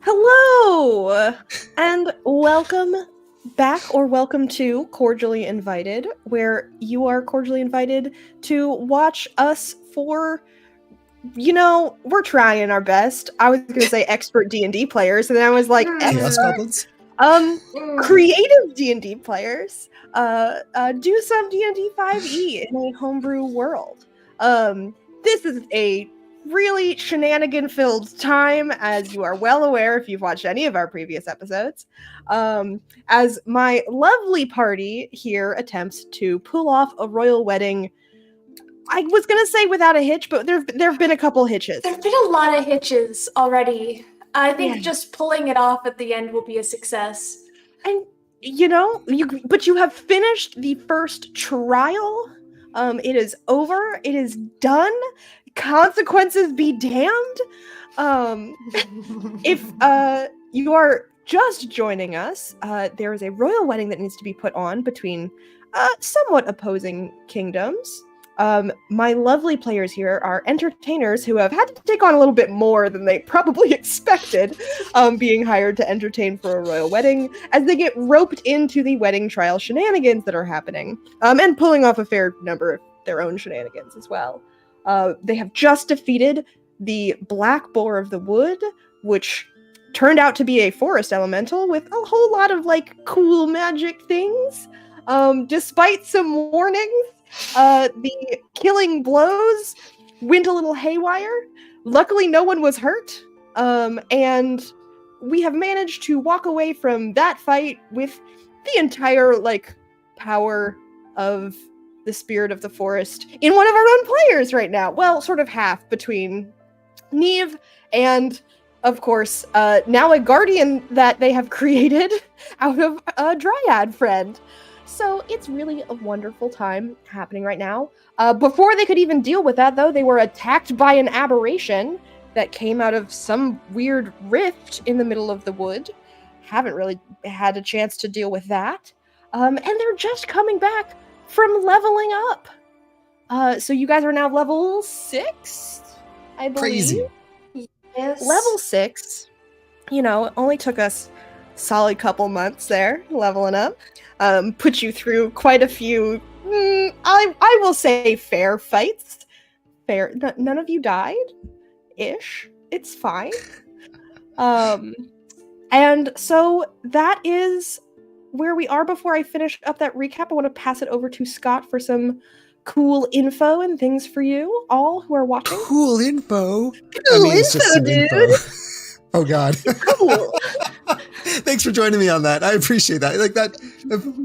Hello, and welcome back, or welcome to Cordially Invited, where you are cordially invited to watch us for, we're trying our best. I was going to say expert D&D players, and then I was like, Chaos Goblins? Creative D&D players, do some D&D 5e in a homebrew world. This is a really shenanigan-filled time, as you are well aware if you've watched any of our previous episodes, as my lovely party here attempts to pull off a royal wedding. I was going to say without a hitch, but there have been a couple hitches. There have been a lot of hitches already. I think just pulling it off at the end will be a success. And, but you have finished the first trial. It is over. It is done. Consequences be damned. If you are just joining us, there is a royal wedding that needs to be put on between somewhat opposing kingdoms. My lovely players here are entertainers who have had to take on a little bit more than they probably expected, being hired to entertain for a royal wedding, as they get roped into the wedding trial shenanigans that are happening, and pulling off a fair number of their own shenanigans as well. They have just defeated the Black Boar of the Wood, which turned out to be a forest elemental with a whole lot of, cool magic things. Despite some warnings, the killing blows went a little haywire. Luckily, no one was hurt. And we have managed to walk away from that fight with the entire, power of the spirit of the forest in one of our own players right now. Well, sort of half between Neve and, of course, now a guardian that they have created out of a dryad friend. So it's really a wonderful time happening right now. Before they could even deal with that, though, they were attacked by an aberration that came out of some weird rift in the middle of the wood. Haven't really had a chance to deal with that. And they're just coming back from leveling up. So you guys are now level 6, I believe. Crazy. Yes. Level 6. It only took us solid couple months there, leveling up. Put you through quite a few, I will say, fair fights. Fair. None of you died-ish. It's fine. And so that is where we are. Before I finish up that recap, I want to pass it over to Scott for some cool info and things for you all who are watching. Cool info? It's just some dude. Info. Oh, God. Cool. Thanks for joining me on that. I appreciate that.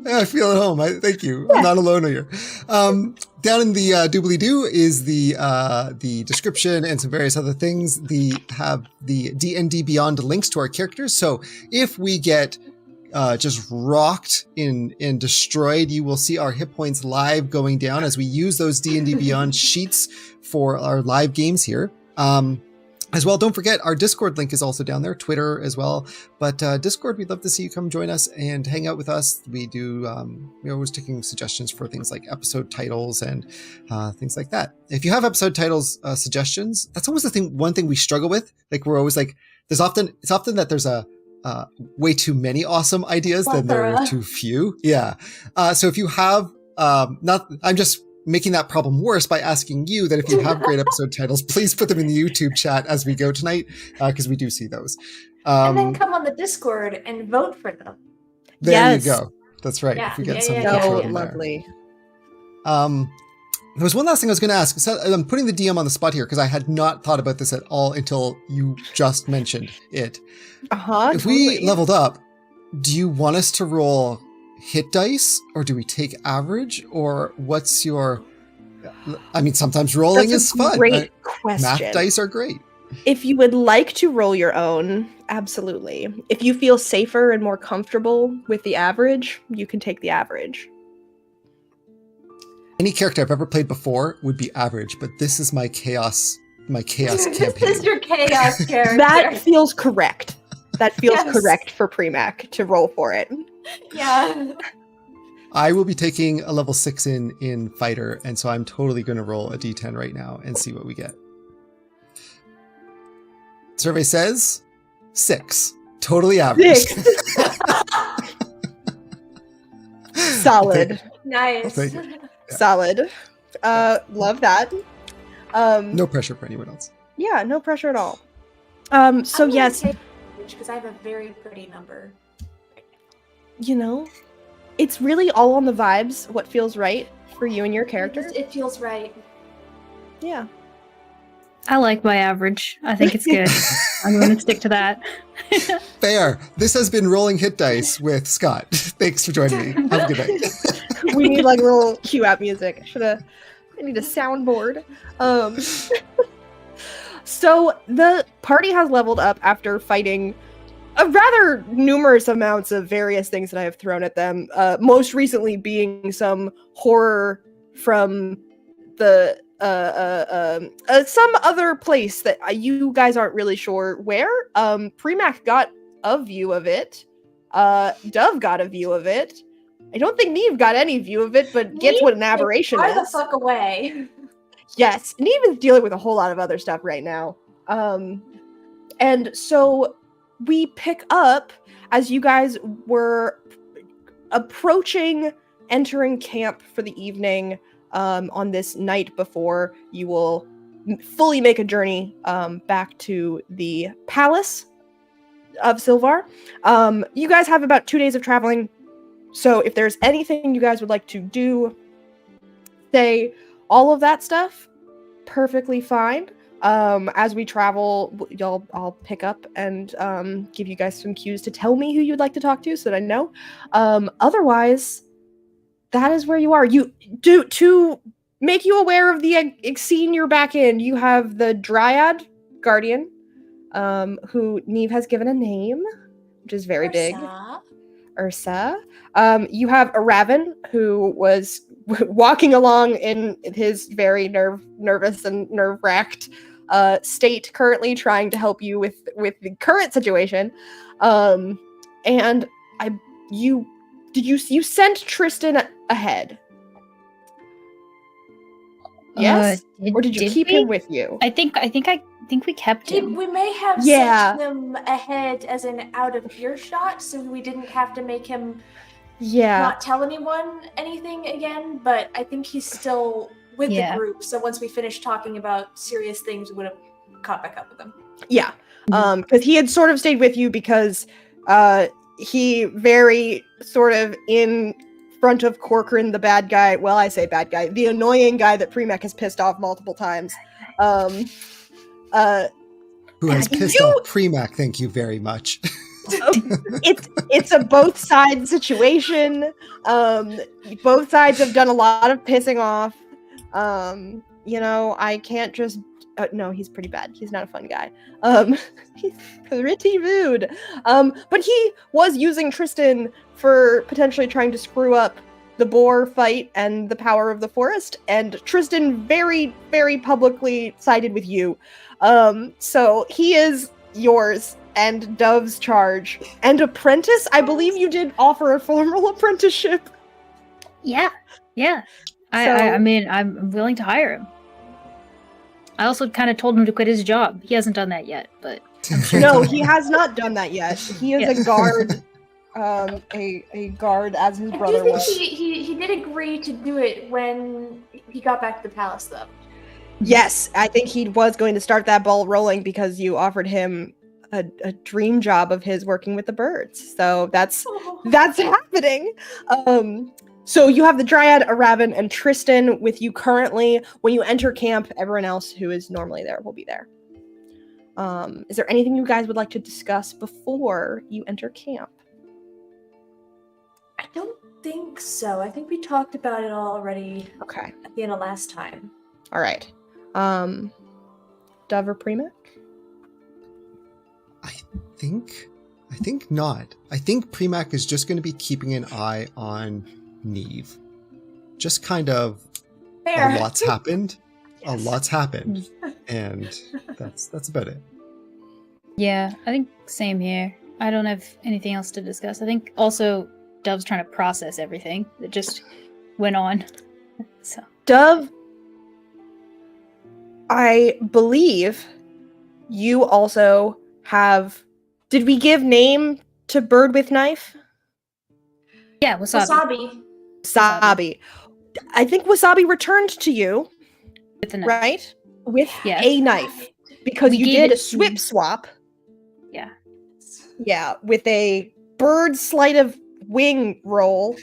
I feel at home. Thank you. Yeah. I'm not alone here. Down in the doobly-doo is the description and some various other things. Have the DNDBeyond links to our characters. So if we get just rocked and destroyed, you will see our hit points live going down as we use those DNDBeyond sheets for our live games here. As well, don't forget our Discord link is also down there, Twitter as well. But Discord, we'd love to see you come join us and hang out with us. We do, we're always taking suggestions for things like episode titles and things like that. If you have episode titles suggestions, that's always one thing we struggle with. We're always it's often that there's way too many awesome ideas than there are too few. Yeah. So if you have I'm just making that problem worse by asking you that if you have great episode titles, please put them in the YouTube chat as we go tonight, because we do see those. And then come on the Discord and vote for them. There you go. That's right. Yeah, If we get some So lovely. There was one last thing I was going to ask. So I'm putting the DM on the spot here because I had not thought about this at all until you just mentioned it. If we leveled up, do you want us to roll hit dice, or do we take average, or what's your... I mean, sometimes rolling is fun. Great question. Math dice are great. If you would like to roll your own, absolutely. If you feel safer and more comfortable with the average, you can take the average. Any character I've ever played before would be average, but this is my chaos campaign. This is your chaos character. That feels correct. That feels correct for Premac to roll for it. Yeah. I will be taking a level 6 in fighter, and so I'm totally going to roll a d10 right now and see what we get. Survey says 6. Totally average. 6. Solid. Nice. Yeah. Solid. Love that. No pressure for anyone else. Yeah, no pressure at all. So I'm yes, because I have a very pretty number. you know, it's really all on the vibes, what feels right for you and your character. It feels right. Yeah. I like my average. I think it's good. I'm going to stick to that. Fair. This has been Rolling Hit Dice with Scott. Thanks for joining me. Have a good night. We need like little cue out music. I need a soundboard. So the party has leveled up after fighting a rather numerous amounts of various things that I have thrown at them. Most recently being some horror from the some other place that you guys aren't really sure where. Premac got a view of it. Dove got a view of it. I don't think Neve got any view of it, but gets what an aberration Far is. the fuck away. Yes, Neve is dealing with a whole lot of other stuff right now. And so we pick up as you guys were approaching, entering camp for the evening on this night before you will fully make a journey back to the palace of Silvar. You guys have about 2 days of traveling, so if there's anything you guys would like to do, say all of that stuff, perfectly fine. As we travel, I'll pick up and give you guys some cues to tell me who you'd like to talk to so that I know. Otherwise, that is where you are. You do to make you aware of the scene you're back in. You have the Dryad Guardian, who Neve has given a name, which is very big. Ursa. You have a Raven who was walking along in his very nervous and nerve-wracked state currently, trying to help you with the current situation. And you sent Tristan ahead? Yes, or did you keep him with you? I think we kept him. We may have sent him ahead as an out of earshot, so we didn't have to make him not tell anyone anything again, but I think he's still with the group, so once we finished talking about serious things, we would have caught back up with him. Yeah. Because he had sort of stayed with you because he very sort of in front of Corcoran, the bad guy, well, I say bad guy, the annoying guy that Premac has pissed off multiple times. Who has pissed off Premac, thank you very much. It's a both sides situation. Both sides have done a lot of pissing off. I can't just no, he's pretty bad. He's not a fun guy. He's pretty rude. But he was using Tristan for potentially trying to screw up the boar fight and the power of the forest, and Tristan very, very publicly sided with you. So he is yours and Dove's charge. And apprentice, I believe you did offer a formal apprenticeship. Yeah. I mean, I'm willing to hire him. I also kind of told him to quit his job. He hasn't done that yet, but I'm sure. No, he has not done that yet. He is a guard a guard as his brother was. He did agree to do it when he got back to the palace, though. Yes, I think he was going to start that ball rolling because you offered him a dream job of his working with the birds. So that's happening. So you have the Dryad, Aravan, and Tristan with you currently. When you enter camp, everyone else who is normally there will be there. Is there anything you guys would like to discuss before you enter camp? I don't think so. I think we talked about it all already. Okay. At the end of last time. All right. Dove or Premac? I think not. I think Premac is just going to be keeping an eye on Neve. Just kind of Fair. A lot's happened. Yes. A lot's happened. And that's about it. Yeah, I think same here. I don't have anything else to discuss. I think also Dove's trying to process everything that just went on. So Dove, I believe you also have... Did we give name to Bird with Knife? yeah, Wasabi. Wasabi. I think Wasabi returned to you, With the knife. right? With Yes. a knife. Because We you gave did a it to- swip swap. Yeah. Yeah, with a bird sleight of wing roll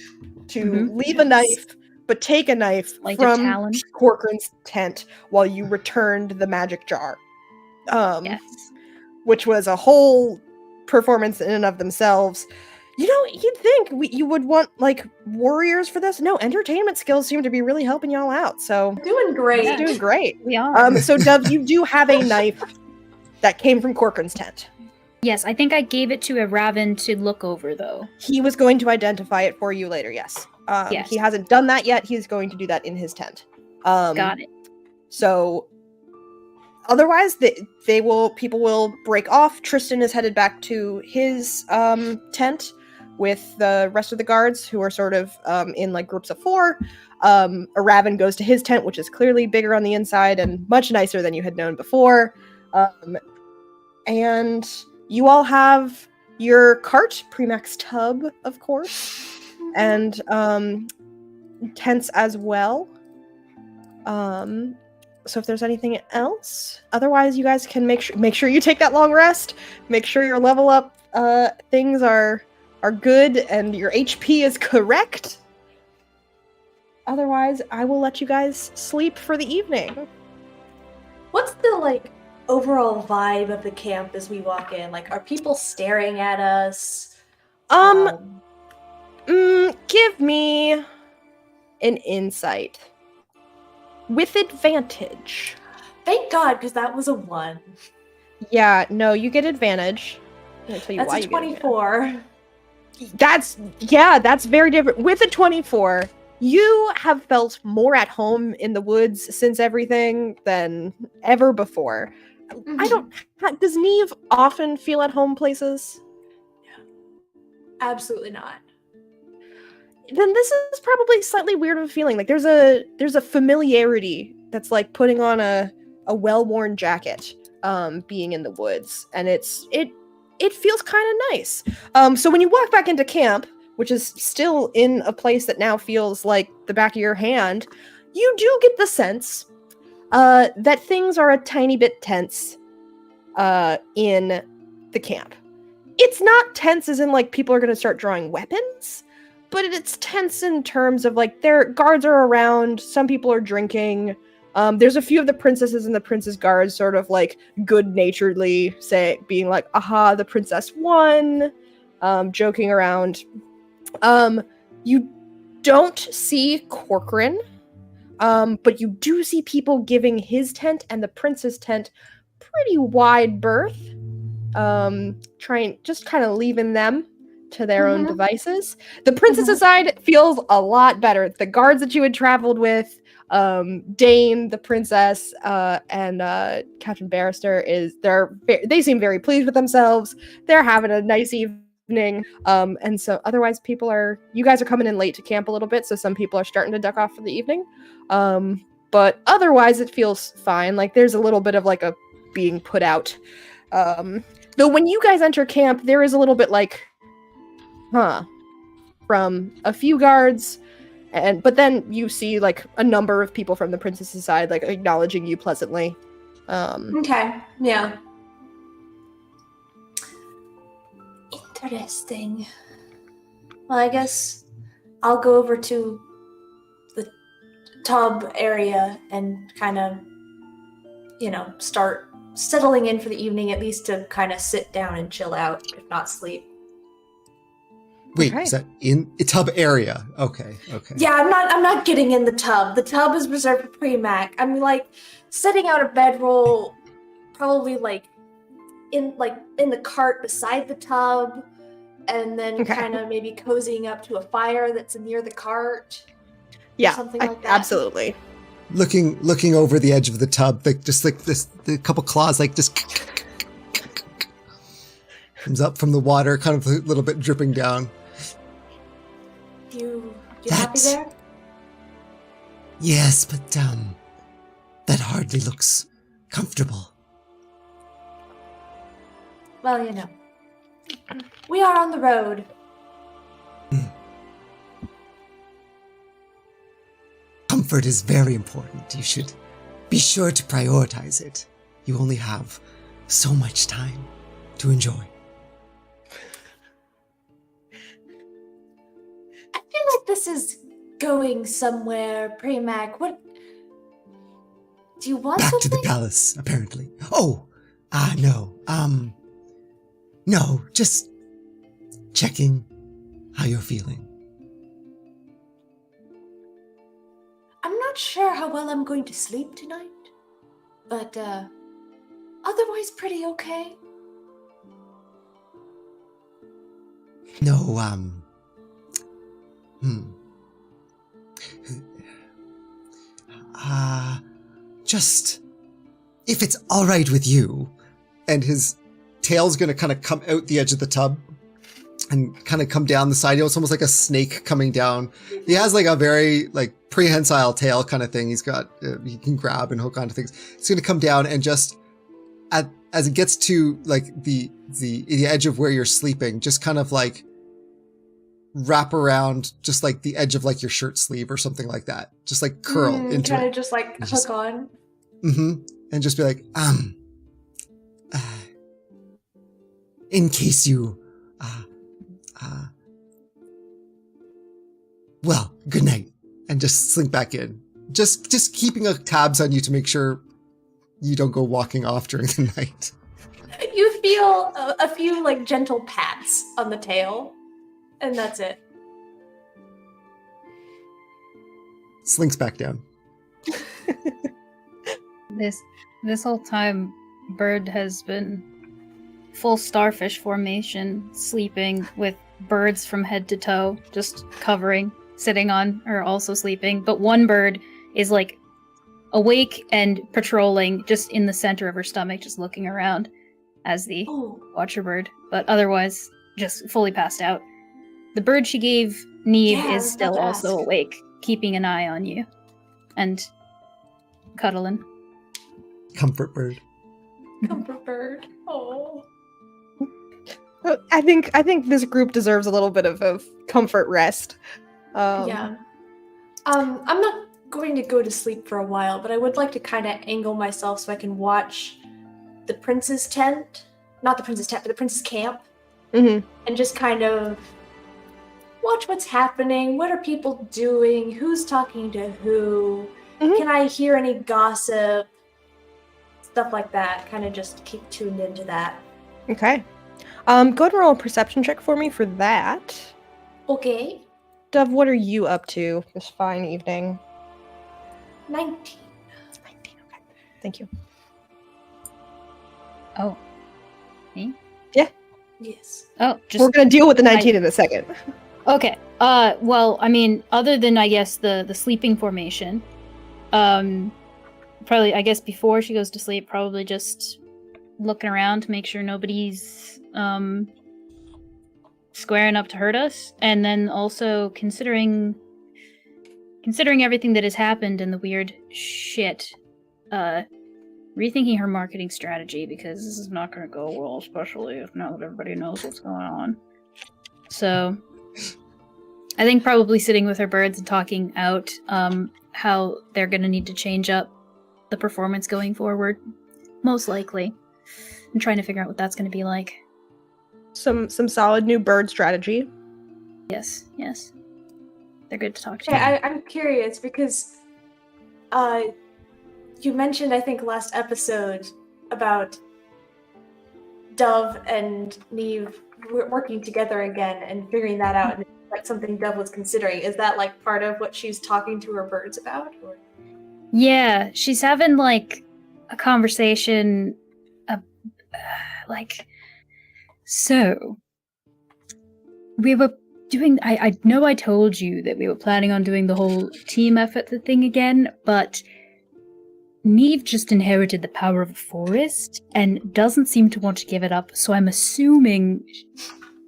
to Mhm. leave a knife, but take a knife Like a from talon. Corcoran's tent while you returned the magic jar. Yes. Which was a whole performance in and of themselves. You know, you'd think you would want, like, warriors for this. No, entertainment skills seem to be really helping y'all out, so... Doing great. You're doing great. We are. So, Dove, you do have a knife that came from Corcoran's tent. Yes, I think I gave it to a Raven to look over, though. He was going to identify it for you later, yes. Yes. He hasn't done that yet. He's going to do that in his tent. Got it. So, otherwise, people will break off. Tristan is headed back to his tent with the rest of the guards, who are sort of in like groups of 4. Aravan goes to his tent, which is clearly bigger on the inside and much nicer than you had known before. And you all have your cart, Premac's tub, of course, and tents as well. So if there's anything else, otherwise you guys can make sure you take that long rest. Make sure your level up things are good and your HP is correct. Otherwise, I will let you guys sleep for the evening. What's the overall vibe of the camp as we walk in? Like, are people staring at us? Give me an insight. With advantage. Thank God, because that was a 1. Yeah, no, you get advantage. I'll tell you That's why a you get advantage. 24. That's very different. With a 24, you have felt more at home in the woods since everything than ever before. Mhm. Does Neve often feel at home places? Absolutely not. Then this is probably slightly weird of a feeling. Like there's a familiarity that's like putting on a well-worn jacket, being in the woods, and it feels kind of nice. So when you walk back into camp, which is still in a place that now feels like the back of your hand, you do get the sense that things are a tiny bit tense in the camp. It's not tense as in like people are going to start drawing weapons, but it's tense in terms of like their guards are around, some people are drinking. There's a few of the princesses and the princess guards sort of like good-naturedly being like, aha, the princess won, joking around. You don't see Corcoran, but you do see people giving his tent and the princess tent pretty wide berth, just kind of leaving them to their own devices. The princess's side feels a lot better. The guards that you had traveled with, Dane, the princess, and Catherine Barrister, they seem very pleased with themselves. They're having a nice evening. And so otherwise you guys are coming in late to camp a little bit, so some people are starting to duck off for the evening. But otherwise it feels fine. Like there's a little bit of like a being put out. Though when you guys enter camp, there is a little bit like from a few guards, but then you see like a number of people from the princess's side like acknowledging you pleasantly. Okay, yeah. Interesting. Well, I guess I'll go over to the tub area and kind of, start settling in for the evening, at least to kind of sit down and chill out, if not sleep. Wait, okay. Is that in a tub area? Okay. Yeah, I'm not getting in the tub. The tub is reserved for pre-Mac. I'm like setting out a bedroll, probably like in the cart beside the tub, and then kind of maybe cozying up to a fire that's near the cart. Yeah, something like that. Absolutely. Looking over the edge of the tub, the couple claws just comes up from the water, kind of a little bit dripping down. You happy there? Yes, but that hardly looks comfortable. Well, we are on the road. Comfort is very important. You should be sure to prioritize it. You only have so much time to enjoy. I feel like this is going somewhere, Premac. What? Do you want Back something? to the palace, apparently. Oh, no. No, just checking how you're feeling. I'm not sure how well I'm going to sleep tonight, but otherwise pretty okay. No, just if it's all right with you. And his tail's gonna kind of come out the edge of the tub and kind of come down the side. It's almost like a snake coming down. He has like a very like prehensile tail kind of thing. He's got he can grab and hook onto things. It's gonna come down and just as it gets to like the edge of where you're sleeping, just kind of like wrap around just like the edge of like your shirt sleeve or something like that. Just like curl into kind it. of just like hook on. And just be like, in case you, well, good night, and just slink back in. Just keeping tabs on you to make sure you don't go walking off during the night. You feel a few like gentle pats on the tail, and that's it. Slinks back down. This whole time, Bird has been full starfish formation, sleeping with birds from head to toe, just covering, sitting on, or also sleeping. But one bird is like awake and patrolling just in the center of her stomach, just looking around as the watcher bird, but otherwise just fully passed out. The bird she gave Neve is still also awake, keeping an eye on you and cuddling. Comfort bird. Comfort bird. Oh. I think this group deserves a little bit of comfort rest. Yeah. I'm not going to go to sleep for a while, but I would like to kind of angle myself so I can watch the prince's tent. Not the prince's tent, but the prince's camp. Mm-hmm. And just kind of watch what's happening. What are people doing? Who's talking to who? Mm-hmm. Can I hear any gossip? Stuff like that. Kind of just keep tuned into that. Okay. Go ahead and roll a perception check for me for that. Okay. Dove, what are you up to this fine evening? 19. 19, okay. Thank you. Oh. Me? Yeah. Yes. Oh, we're going to deal with the 19 in a second. Okay. Well, I mean, other than, I guess, the sleeping formation, probably, I guess, before she goes to sleep, probably just looking around to make sure nobody's squaring up to hurt us, and then also considering everything that has happened and the weird shit, rethinking her marketing strategy, because this is not going to go well, especially if now that everybody knows what's going on. So I think probably sitting with her birds and talking out how they're going to need to change up the performance going forward, most likely. I'm trying to figure out what that's going to be like. Some solid new bird strategy. Yes. They're good to talk to. Okay, I'm curious because you mentioned, I think, last episode about Dove and Neve working together again and figuring that out, and it's like something Dove was considering. Is that like part of what she's talking to her birds about? Or? Yeah, she's having like a conversation, so we were doing. I know I told you that we were planning on doing the whole team effort thing again, but Neve just inherited the power of the forest and doesn't seem to want to give it up, so I'm assuming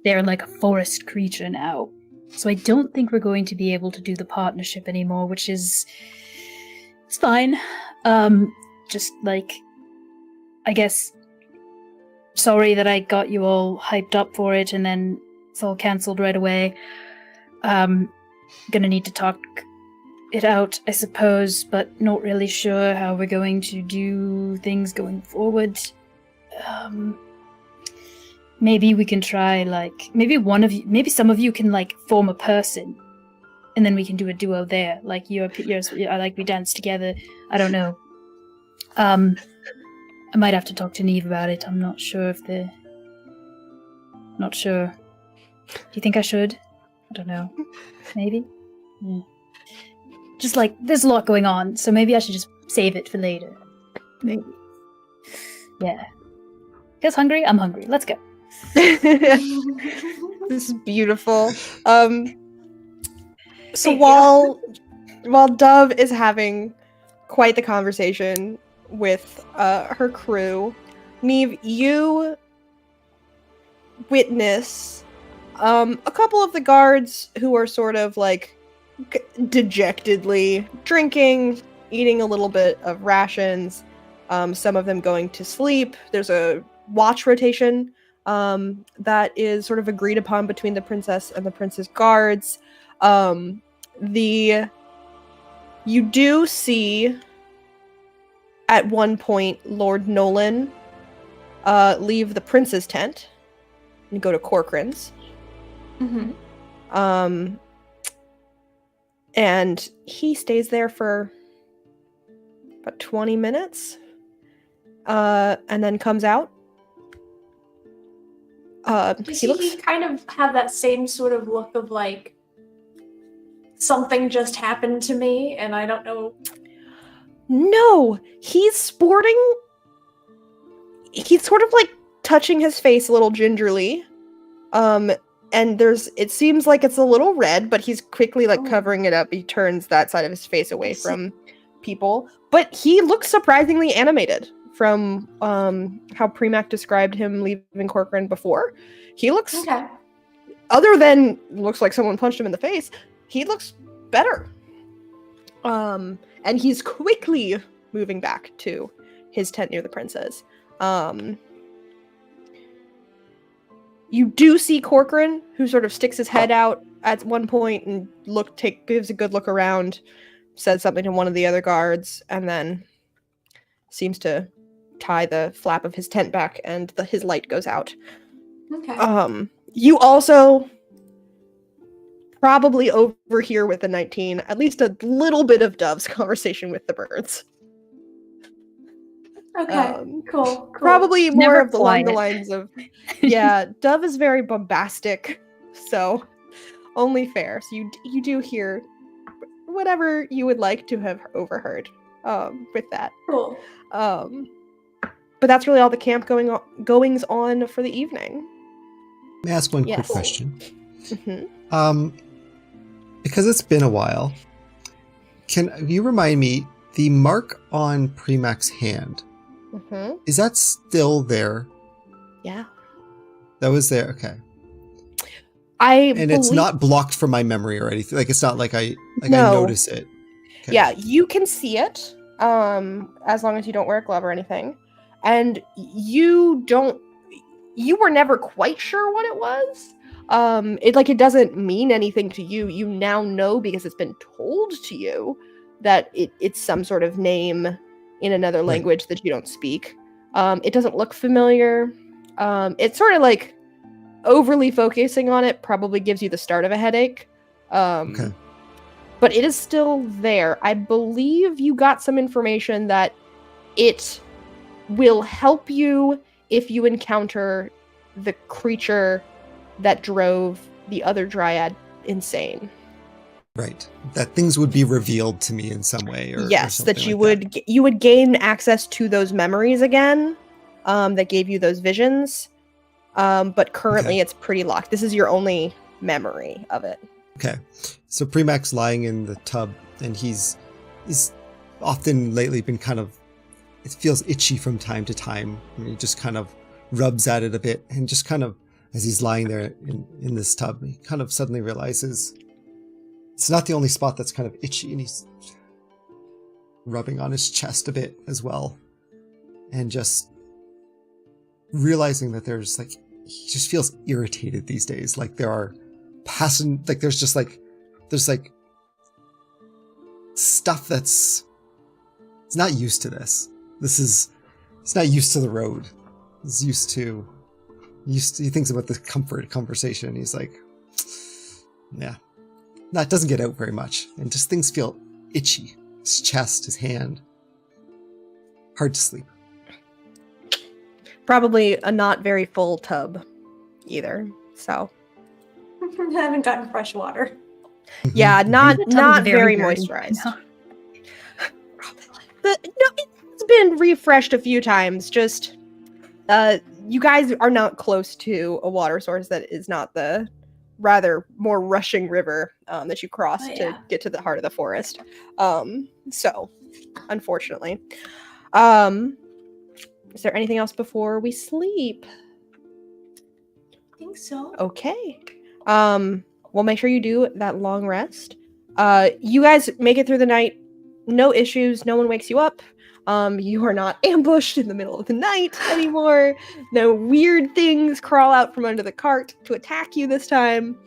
they're like a forest creature now. So I don't think we're going to be able to do the partnership anymore, which is... it's fine. Just like... I guess... sorry that I got you all hyped up for it and then it's all cancelled right away. Gonna need to talk it out, I suppose, but not really sure how we're going to do things going forward. Maybe we can try, like, maybe some of you can, like, form a person, and then we can do a duo there. Like, we dance together. I don't know. I might have to talk to Neve about it. I'm not sure if they're... not sure. Do you think I should? I don't know. Maybe? Yeah. Just like, there's a lot going on, so maybe I should just save it for later. Maybe. Yeah. Guys hungry? I'm hungry. Let's go. This is beautiful. So while Dove is having quite the conversation with her crew, Neve, you witness a couple of the guards who are sort of like dejectedly drinking, eating a little bit of rations, some of them going to sleep. There's a watch rotation that is sort of agreed upon between the princess and the princess guards. You do see at one point Lord Nolan leave the prince's tent and go to Corcoran's. Mm-hmm. And he stays there for about 20 minutes and then comes out. Does he kind of have that same sort of look of like, something just happened to me and I don't know? No, he's sort of like touching his face a little gingerly. And it seems like it's a little red, but he's quickly like covering it up. He turns that side of his face away from people, but he looks surprisingly animated from how Premac described him leaving Corcoran before. He looks, other than looks like someone punched him in the face, he looks better. And he's quickly moving back to his tent near the princess. You do see Corcoran, who sort of sticks his head out at one point and gives a good look around, says something to one of the other guards, and then seems to tie the flap of his tent back, and his light goes out. Okay. You also probably overhear with the 19 at least a little bit of Dove's conversation with the birds. Okay, cool. Probably more Never of along the lines of, yeah, Dove is very bombastic, so only fair. So you do hear whatever you would like to have overheard with that. Cool. But that's really all the camp goings on for the evening. May I ask one quick question? Mm-hmm. Because it's been a while, can you remind me, the mark on Premac's hand, is that still there? Yeah. That was there, okay. It's not blocked from my memory or anything. Like, it's not like I notice it. Okay. Yeah, you can see it, as long as you don't wear a glove or anything. And you were never quite sure what it was. It doesn't mean anything to you. You now know because it's been told to you that it's some sort of name in another language that you don't speak. It doesn't look familiar. It's sort of like overly focusing on it probably gives you the start of a headache. Okay. But it is still there. I believe you got some information that it will help you if you encounter the creature that drove the other dryad insane. Right. That things would be revealed to me in some way. Yes, or that you like would you would gain access to those memories again, that gave you those visions. But currently it's pretty locked. This is your only memory of it. Okay. So Premac's lying in the tub, and he's often lately been kind of, it feels itchy from time to time. And he just kind of rubs at it a bit, and just kind of, as he's lying there in this tub, he kind of suddenly realizes it's not the only spot that's kind of itchy, and he's rubbing on his chest a bit as well. And just realizing that there's like, he just feels irritated these days. Like there are there's stuff that's, it's not used to this. It's not used to the road. It's used to, he thinks about the comfort conversation. He's like, yeah, no, it doesn't get out very much. And just things feel itchy. His chest, his hand. Hard to sleep. Probably a not very full tub either. So I haven't gotten fresh water. yeah, not very dirty. moisturized. No. It's been refreshed a few times. Just you guys are not close to a water source that is not the rather more rushing river that you cross to get to the heart of the forest. So unfortunately. Is there anything else before we sleep? I think so. Okay. Well, make sure you do that long rest. You guys make it through the night. No issues. No one wakes you up. You are not ambushed in the middle of the night anymore. No weird things crawl out from under the cart to attack you this time.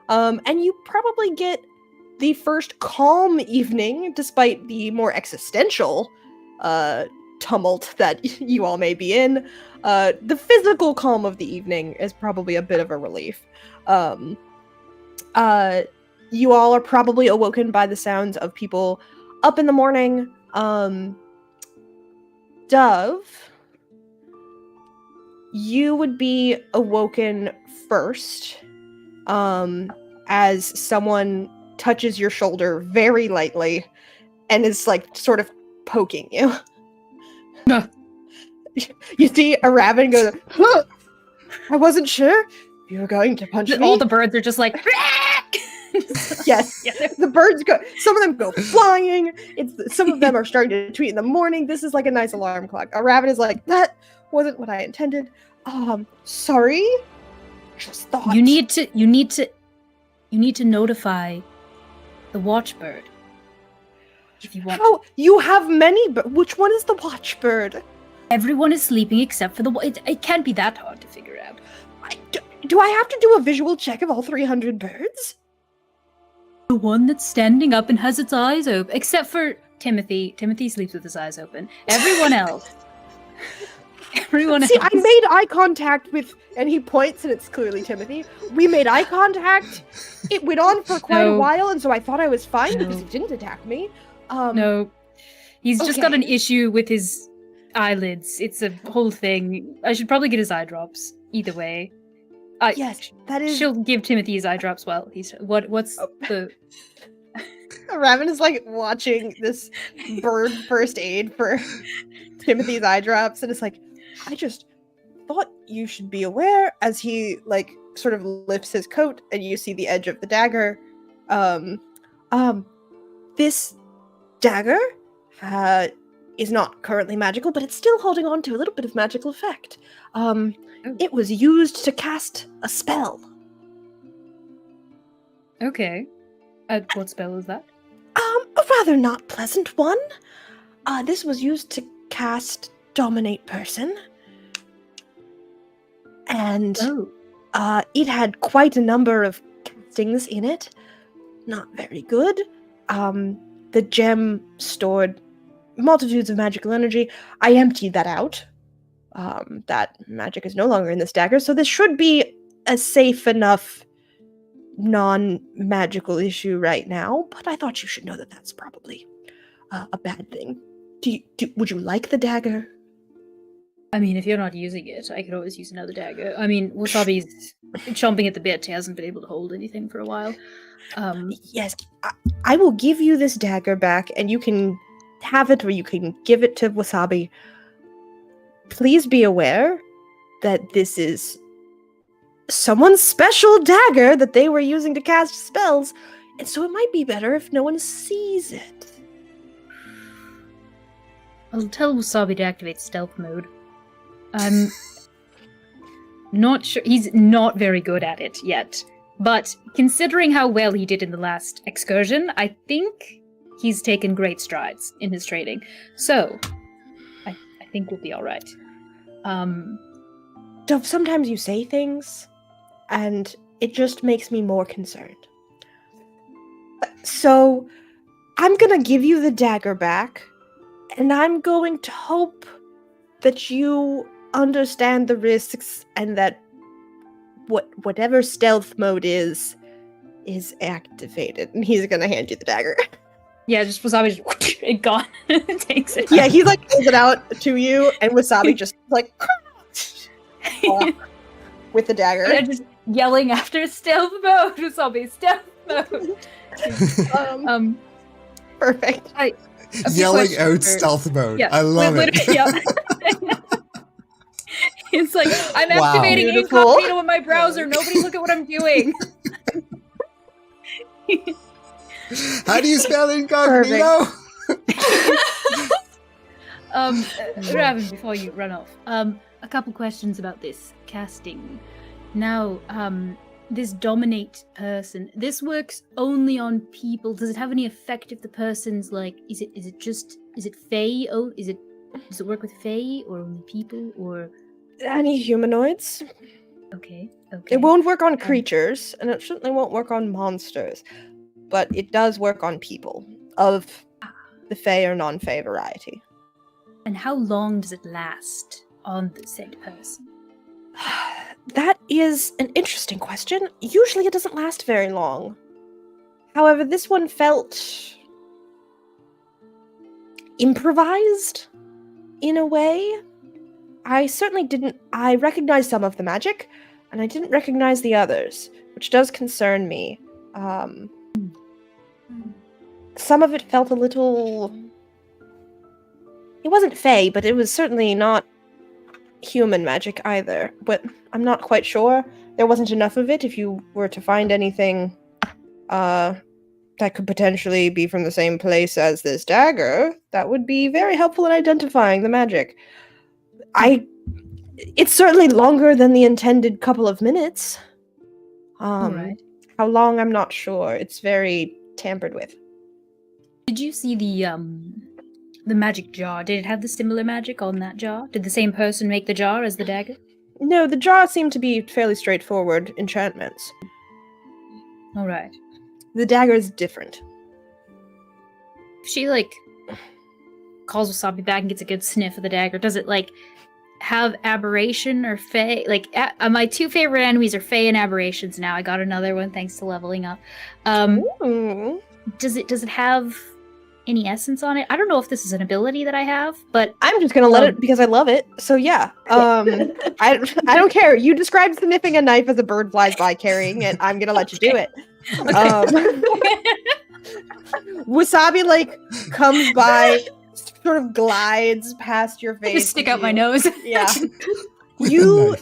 And you probably get the first calm evening, despite the more existential tumult that you all may be in. The physical calm of the evening is probably a bit of a relief. You all are probably awoken by the sounds of people up in the morning. Dove, you would be awoken first, as someone touches your shoulder very lightly and is like sort of poking you. You see a raven go, huh! I wasn't sure you were going to punch me. All the birds are just like, yes. The birds go, some of them go flying. Some of them are starting to tweet in the morning. This is like a nice alarm clock. A raven is like, that wasn't what I intended. Sorry. Just thought. You need to notify the watchbird. If you want. How? You have many, but which one is the watchbird? Everyone is sleeping except for it can't be that hard to figure out. Do I have to do a visual check of all 300 birds? The one that's standing up and has its eyes open, except for Timothy. Timothy sleeps with his eyes open. Everyone else. See, I made eye contact with, and he points, and it's clearly Timothy. We made eye contact. It went on for quite a while, and so I thought I was fine because he didn't attack me. No, he's just got an issue with his eyelids. It's a whole thing. I should probably get his eye drops. Either way. Yes, that is. She'll give Timothy his eye drops. Well, what's the? Raven is like watching this bird first aid for Timothy's eye drops, and it's like, I just thought you should be aware. As he like sort of lifts his coat, and you see the edge of the dagger. This dagger is not currently magical, but it's still holding on to a little bit of magical effect. It was used to cast a spell. Okay. What spell is that? A rather not pleasant one. This was used to cast Dominate Person. And It had quite a number of castings in it. Not very good. The gem stored multitudes of magical energy. I emptied that out. That magic is no longer in this dagger, so this should be a safe enough non-magical issue right now, but I thought you should know that that's probably a bad thing. Would you like the dagger? I mean, if you're not using it, I could always use another dagger. I mean, Wasabi's chomping at the bit. He hasn't been able to hold anything for a while. Yes, I will give you this dagger back, and you can have it or you can give it to Wasabi. Please be aware that this is someone's special dagger that they were using to cast spells, and so it might be better if no one sees it. I'll tell Wasabi to activate stealth mode. I'm not sure. He's not very good at it yet. But considering how well he did in the last excursion, I think he's taken great strides in his training. So, I think we'll be alright. Dove, sometimes you say things, and it just makes me more concerned. So, I'm gonna give you the dagger back, and I'm going to hope that you understand the risks and that whatever stealth mode is activated. And he's gonna hand you the dagger. Yeah, just Wasabi just it gone. Takes it. Yeah, he like pulls it out to you, and Wasabi just like with the dagger. And just yelling after stealth mode. Wasabi, stealth mode. Perfect. Yelling out stealth mode. Yeah, I love it. Yeah. It's like, I'm activating incognito in my browser. Nobody look at what I'm doing. How do you spell incognito? Raven, before you run off, a couple questions about this casting. Now, this dominate person, this works only on people. Does it have any effect if the person's like, is it Fae? Oh, does it work with Fae or only people or any humanoids? Okay. It won't work on creatures, and it certainly won't work on monsters, but it does work on people of the Fae or non-Fae variety. And how long does it last on the said person? That is an interesting question. Usually it doesn't last very long. However, this one felt improvised in a way. I recognized some of the magic, and I didn't recognize the others, which does concern me. Some of it felt a little... It wasn't Fae, but it was certainly not human magic either. But I'm not quite sure. There wasn't enough of it. If you were to find anything that could potentially be from the same place as this dagger, that would be very helpful in identifying the magic. It's certainly longer than the intended couple of minutes. Right. How long, I'm not sure. It's very tampered with. Did you see the magic jar? Did it have the similar magic on that jar? Did the same person make the jar as the dagger? No, the jar seemed to be fairly straightforward enchantments. All right. The dagger is different. If she, calls Wasabi back and gets a good sniff of the dagger, does it, have aberration or Fae? My two favorite enemies are Fae and aberrations now. I got another one thanks to leveling up. Does it have any essence on it? I don't know if this is an ability that I have, but I'm just gonna let it because I love it. So yeah, I don't care. You described sniffing a knife as a bird flies by carrying it. I'm gonna let you do it. Wasabi comes by, sort of glides past your face. Just stick out my nose. Yeah. You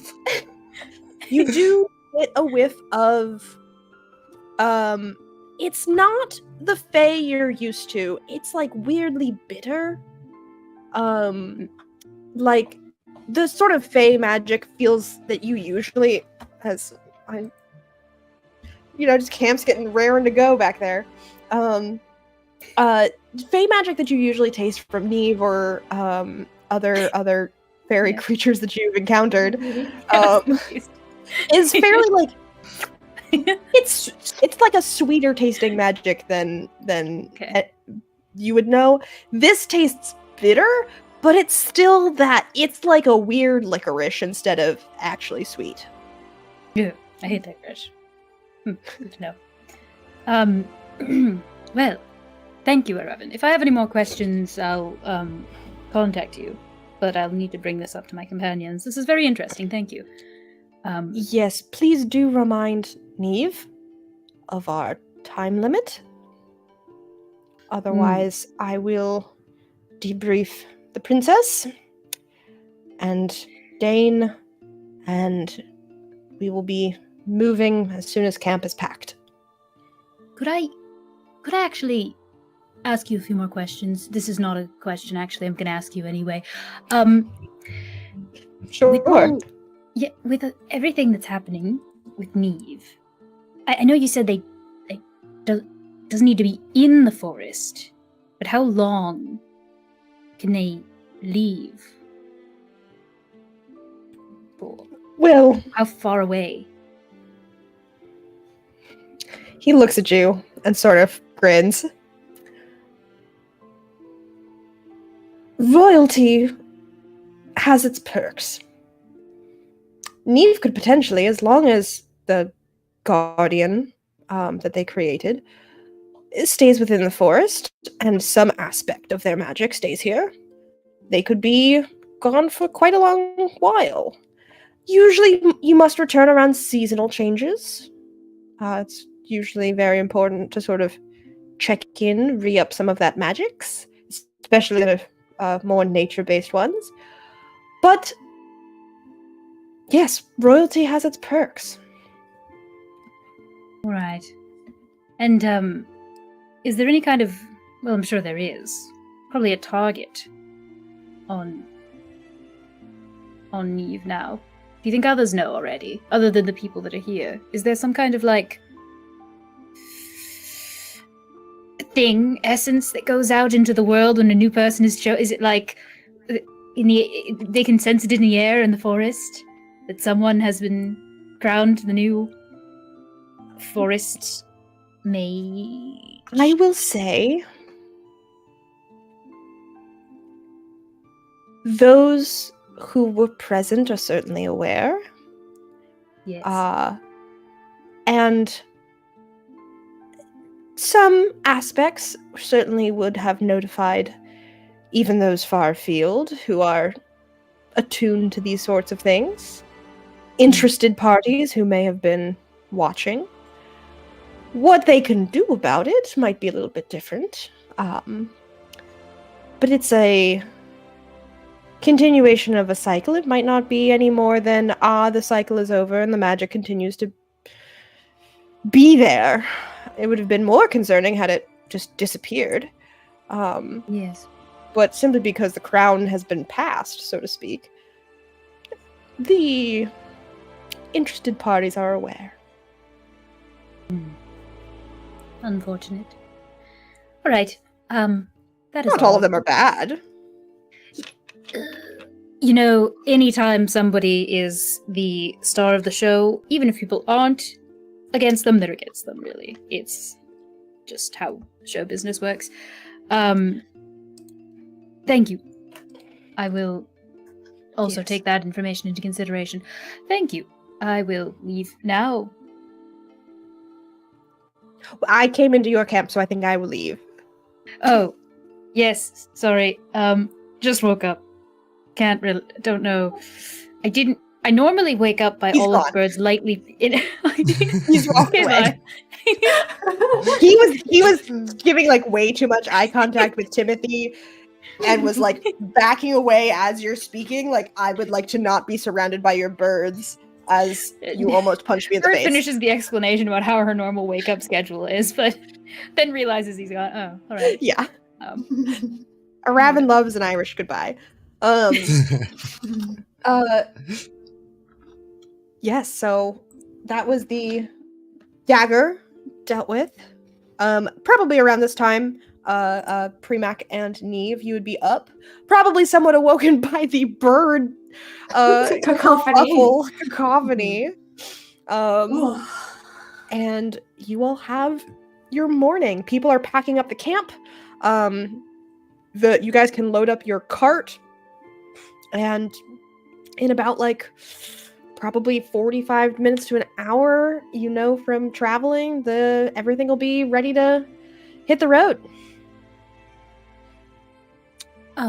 do get a whiff of it's not the Fae you're used to. It's weirdly bitter. The sort of Fae magic feels that you usually just camp's getting raring to go back there. Fae magic that you usually taste from Neve or other fairy creatures that you've encountered. is fairly like it's like a sweeter tasting magic than you would know. This tastes bitter, but it's still it's like a weird licorice instead of actually sweet. Yeah, I hate licorice. Good to know. Well, thank you, Aravan. If I have any more questions, I'll contact you. But I'll need to bring this up to my companions. This is very interesting. Thank you. Yes, please do remind Neve of our time limit. Otherwise, I will debrief the princess and Dane, and we will be moving as soon as camp is packed. Could I actually ask you a few more questions? This is not a question, actually. I'm going to ask you anyway. Sure. With everything that's happening with Neve, I know you said they doesn't need to be in the forest, but how long can they leave for? Well, how far away? He looks at you and sort of grins. Royalty has its perks. Neve could potentially, as long as the guardian that they created stays within the forest and some aspect of their magic stays here, they could be gone for quite a long while. Usually you must return around seasonal changes. It's usually very important to sort of check in, re-up some of that magics, especially the more nature-based ones. But yes, royalty has its perks. All right. And is there any kind of, well, I'm sure there is, probably a target on Neve now? Do you think others know already, other than the people that are here? Is there some kind of, like, thing, essence that goes out into the world when a new person is shown? Is it like they can sense it in the air in the forest that someone has been crowned the new forest mage? I will say those who were present are certainly aware. Yes. And some aspects certainly would have notified even those far afield who are attuned to these sorts of things. Interested parties who may have been watching. What they can do about it might be a little bit different. But it's a continuation of a cycle. It might not be any more than, the cycle is over and the magic continues to be there. It would have been more concerning had it just disappeared. Yes. But simply because the crown has been passed, so to speak, the interested parties are aware. Unfortunate. All right. That is Not all of them are bad. You know, anytime somebody is the star of the show, even if people aren't against them, they're against them, really. It's just how show business works. Thank you. I will also take that information into consideration. Thank you. I will leave now. I came into your camp, so I think I will leave. Oh, yes. Sorry. Just woke up. Don't know. I normally wake up by all of birds lightly. He's walked away. He was giving like way too much eye contact with Timothy and was like backing away as you're speaking. Like, I would like to not be surrounded by your birds as you almost punched me in the face. Finishes the explanation about how her normal wake up schedule is, but then realizes he's gone, oh, all right. Yeah. A raven loves an Irish goodbye. Yes, so that was the dagger dealt with. Probably around this time, Premac and Neve, you would be up. Probably somewhat awoken by the bird cacophony. And you all have your morning. People are packing up the camp. You guys can load up your cart, and in about probably 45 minutes to an hour, from traveling, everything will be ready to hit the road.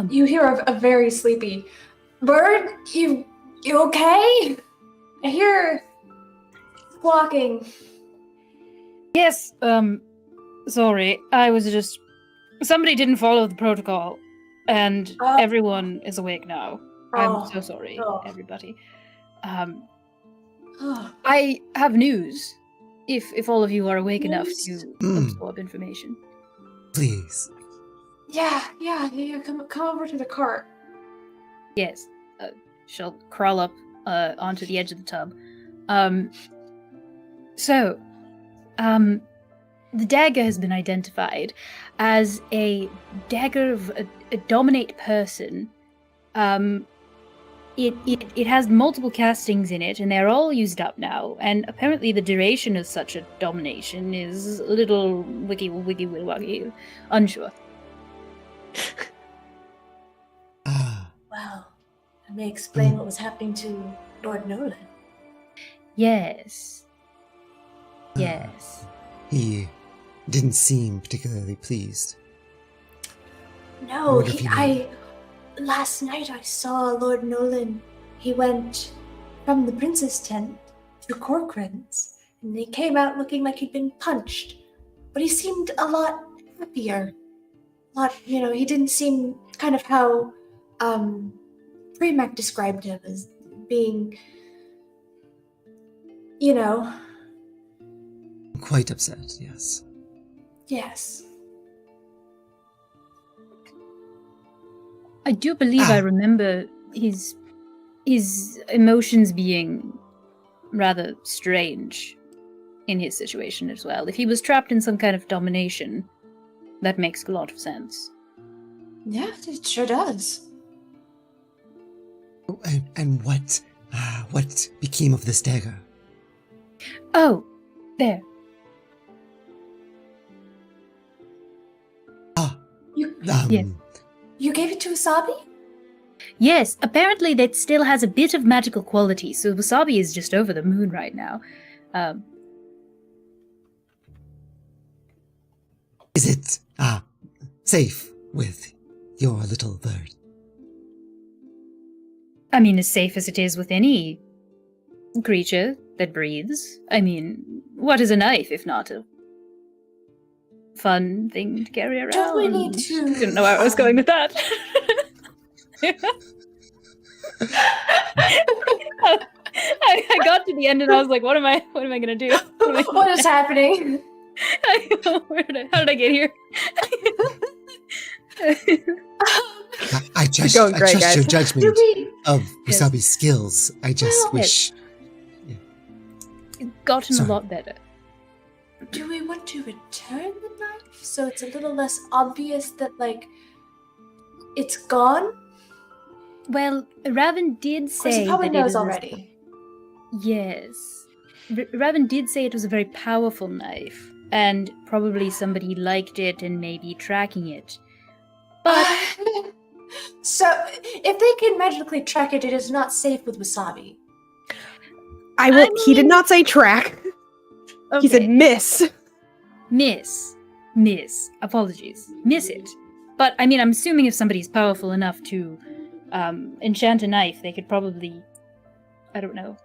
You hear a very sleepy Bird. You okay? I hear squawking. Yes. Sorry, I was just. Somebody didn't follow the protocol, and everyone is awake now. I'm so sorry, everybody. I have news. If all of you are awake enough to absorb information, please. Yeah. Come over to the cart. Yes. She'll crawl up onto the edge of the tub. The dagger has been identified as a dagger of a dominate person. It has multiple castings in it, and they're all used up now. And apparently, the duration of such a domination is a little wiggy, unsure. Well, that may explain what was happening to Lord Nolan. Yes. Yes. He didn't seem particularly pleased. No, last night I saw Lord Nolan. He went from the princess tent to Corcoran's, and he came out looking like he'd been punched. But he seemed a lot happier. He didn't seem kind of how Premac described him as being, Quite upset, yes. Yes. I do believe I remember his emotions being rather strange in his situation as well. If he was trapped in some kind of domination, that makes a lot of sense. Yeah, it sure does. And what became of this dagger? Oh, there. Yes. You gave it to Wasabi? Yes, apparently that still has a bit of magical quality, so Wasabi is just over the moon right now. Is it safe with your little bird? I mean, as safe as it is with any creature that breathes. I mean, what is a knife if not a fun thing to carry around? Don't we need to... Didn't know where I was going with that. I got to the end and I was like, what am I gonna do? What is happening? How did I get here? I trust your judgment of Wasabi's skills. I just wish... Gotten a lot better. Do we want to return the knife so it's a little less obvious that, it's gone? Well, Raven did say he probably knows already. Yes. Raven did say it was a very powerful knife, and probably somebody liked it and may be tracking it. But... So, if they can magically track it, it is not safe with Wasabi. He did not say track. Okay. He said miss. Miss. Apologies. Miss it. But, I'm assuming if somebody's powerful enough to enchant a knife, they could probably, I don't know,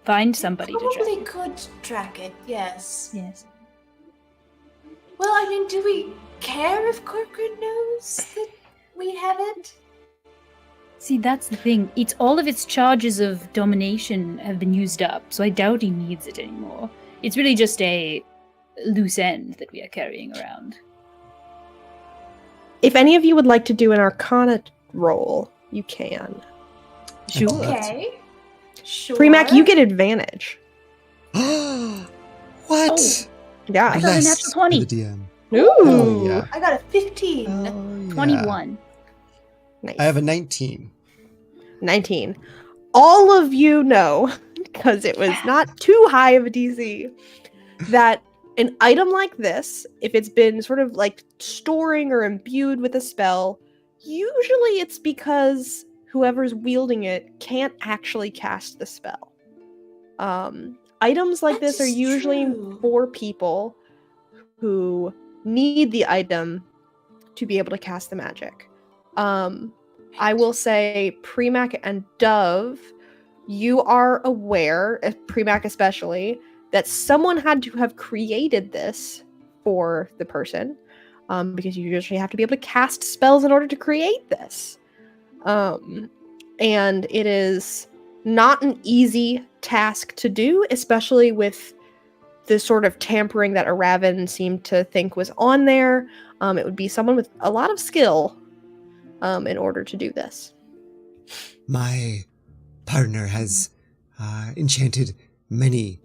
find somebody to track it. Probably could track it, yes. Yes. Well, do we care if Corcoran knows that we have it? See, that's the thing. All of its charges of domination have been used up, so I doubt he needs it anymore. It's really just a loose end that we are carrying around. If any of you would like to do an Arcana roll, you can. Sure. Okay. Sure. Premac, you get advantage. What? Oh. Yeah. I got a natural 20. The DM. Ooh. Oh, yeah. I got a 15. Oh, yeah. 21. Nice. I have a 19. 19. All of you know because it was not too high of a DC, that an item like this, if it's been sort of like storing or imbued with a spell, usually it's because whoever's wielding it can't actually cast the spell. Items like this are usually for people who need the item to be able to cast the magic. I will say, Premac and Dove, you are aware, Premac especially, that someone had to have created this for the person, because you usually have to be able to cast spells in order to create this. And it is not an easy task to do, especially with the sort of tampering that Aravan seemed to think was on there. It would be someone with a lot of skill in order to do this. My partner has enchanted many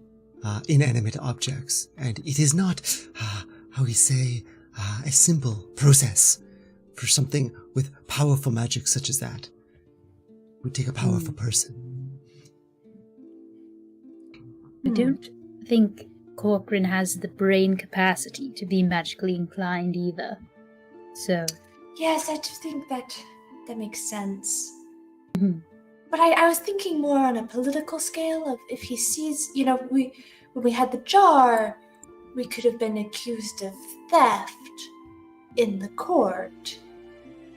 inanimate objects, and it is not, how we say, a simple process for something with powerful magic such as that. It would take a powerful person. I don't think Corcoran has the brain capacity to be magically inclined either. So... Yes, I do think that makes sense. Mm-hmm. But I was thinking more on a political scale of if he sees, when we had the jar, we could have been accused of theft in the court.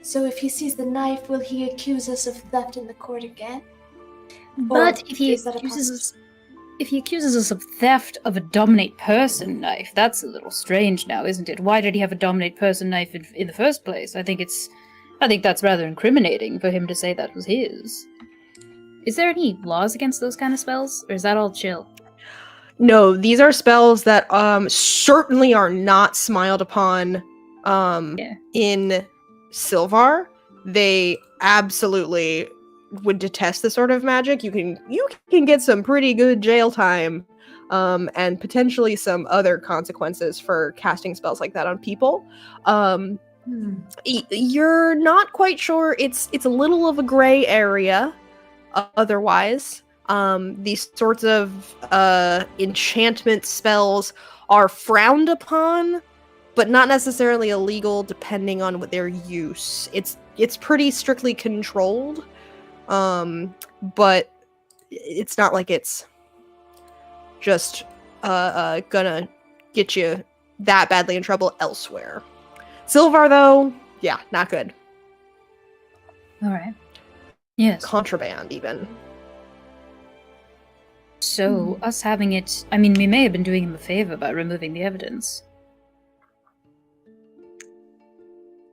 So if he sees the knife, will he accuse us of theft in the court again? But if he accuses us of theft of a dominate person knife, that's a little strange now, isn't it? Why did he have a dominate person knife in the first place? I think that's rather incriminating for him to say that was his. Is there any laws against those kind of spells, or is that all chill? No, these are spells that certainly are not smiled upon in Sylvar. They absolutely would detest this sort of magic. You can get some pretty good jail time, and potentially some other consequences for casting spells like that on people. You're not quite sure. It's a little of a gray area. Otherwise, these sorts of enchantment spells are frowned upon, but not necessarily illegal, depending on what their use. It's pretty strictly controlled. But it's not like it's just gonna get you that badly in trouble elsewhere. Sylvar, though, yeah, not good. All right. Yes. Contraband, even. So, us having it... I mean, we may have been doing him a favor by removing the evidence.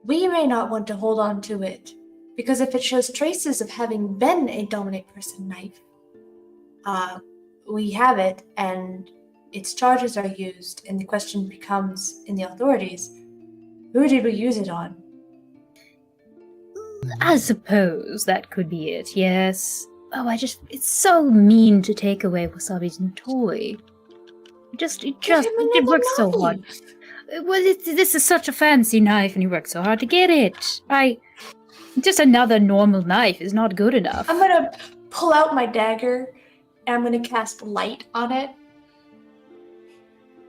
We may not want to hold on to it. Because if it shows traces of having been a dominate person knife, we have it, and its charges are used, and the question becomes, in the authorities, who did we use it on? I suppose that could be it, yes. Oh, it's so mean to take away Wasabi's new toy. It works so hard. Well, this is such a fancy knife, and he worked so hard to get it. Just another normal knife is not good enough. I'm gonna pull out my dagger, and I'm gonna cast light on it.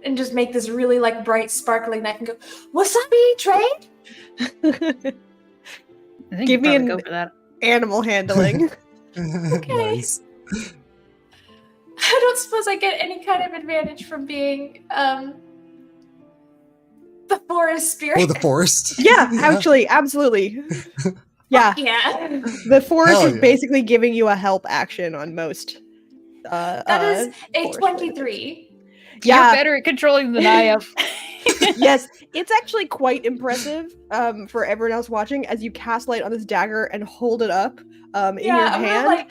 And just make this really, bright, sparkling knife and go, Wasabi, trade? Give me an animal handling. Okay. Nice. I don't suppose I get any kind of advantage from being, the forest spirit. Or the forest. Yeah, actually, absolutely. Yeah. Yeah. The forest is basically giving you a help action on most. That is a 23. Yeah. You're better at controlling than I am. Yes, it's actually quite impressive for everyone else watching as you cast light on this dagger and hold it up in your hand. Gonna,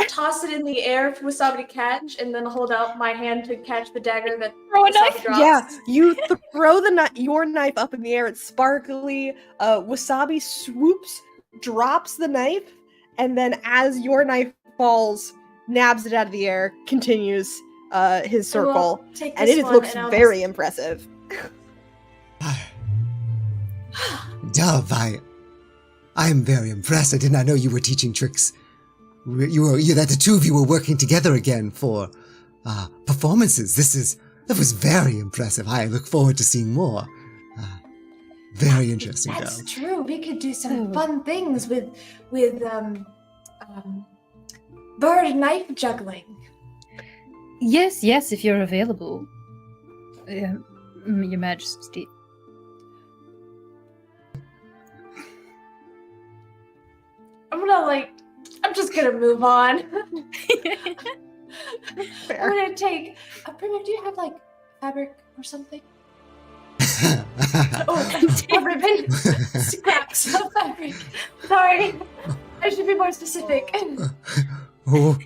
toss it in the air for Wasabi to catch, and then hold out my hand to catch the dagger that Wasabi drops. Yeah, you throw your knife up in the air. It's sparkly. Wasabi swoops, drops the knife, and then as your knife falls, nabs it out of the air, continues his circle, and it looks very impressive. Dove, I am very impressed. I did not know you were teaching tricks that the two of you were working together again for performances. That was very impressive. I look forward to seeing more. Very interesting. That's true. We could do some fun things with bird knife juggling. Yes, if you're available. Your Majesty. I'm just gonna move on. I'm gonna take Prima, do you have like fabric or something? A ribbon, scraps of fabric. Sorry, I should be more specific. Oh,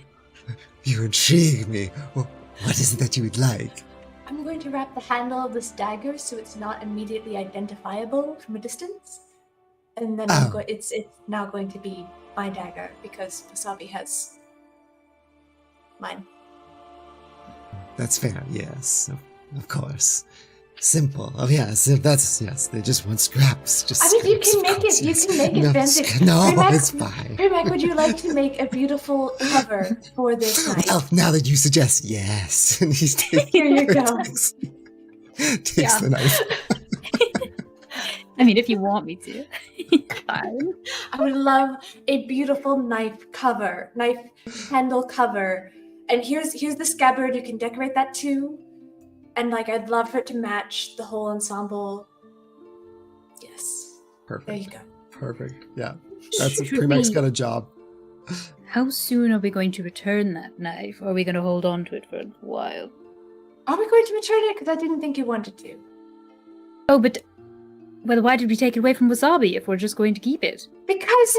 you intrigue me. What is it that you would like? I'm going to wrap the handle of this dagger so it's not immediately identifiable from a distance, and then it's now going to be my dagger because Wasabi has mine. That's fair. Yes, of course. Simple. Oh yes, they just want scraps. You can make it fancy. No, it's fine. Primac, would you like to make a beautiful cover for this knife? Well, now that you suggest, yes. And he's Here you go. Takes the knife. I mean, if you want me to. Fine. I would love a beautiful knife handle cover. And here's the scabbard. You can decorate that too. And I'd love for it to match the whole ensemble. Yes. Perfect. There you go. Perfect. Yeah. That's Primac's got a job. How soon are we going to return that knife? Or are we going to hold on to it for a while? Are we going to return it? Because I didn't think you wanted to. Oh, but... Well, why did we take it away from Wasabi if we're just going to keep it? Because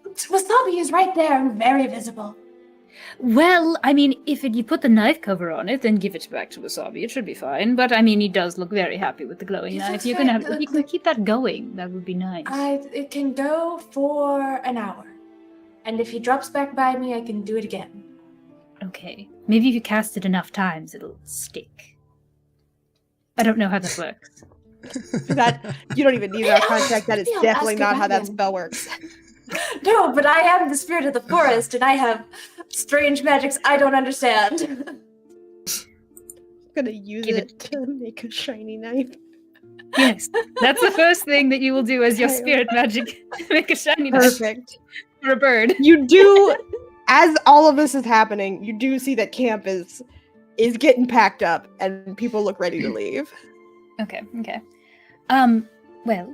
Wasabi is right there and very visible. Well, I mean, if you put the knife cover on it, then give it back to Wasabi. It should be fine. But, I mean, he does look very happy with the glowing knife. If you can keep that going, that would be nice. It can go for an hour. And if he drops back by me, I can do it again. Okay. Maybe if you cast it enough times, it'll stick. I don't know how that works. That you don't even need that contact. That is definitely not how that spell works. No, but I am the spirit of the forest, and I have strange magics I don't understand. I'm gonna use it to make a shiny knife. Yes, that's the first thing that you will do as your spirit magic. Make a shiny knife. Perfect. For a bird. You do, as all of this is happening, you do see that camp is getting packed up, and people look ready to leave. Okay. Well,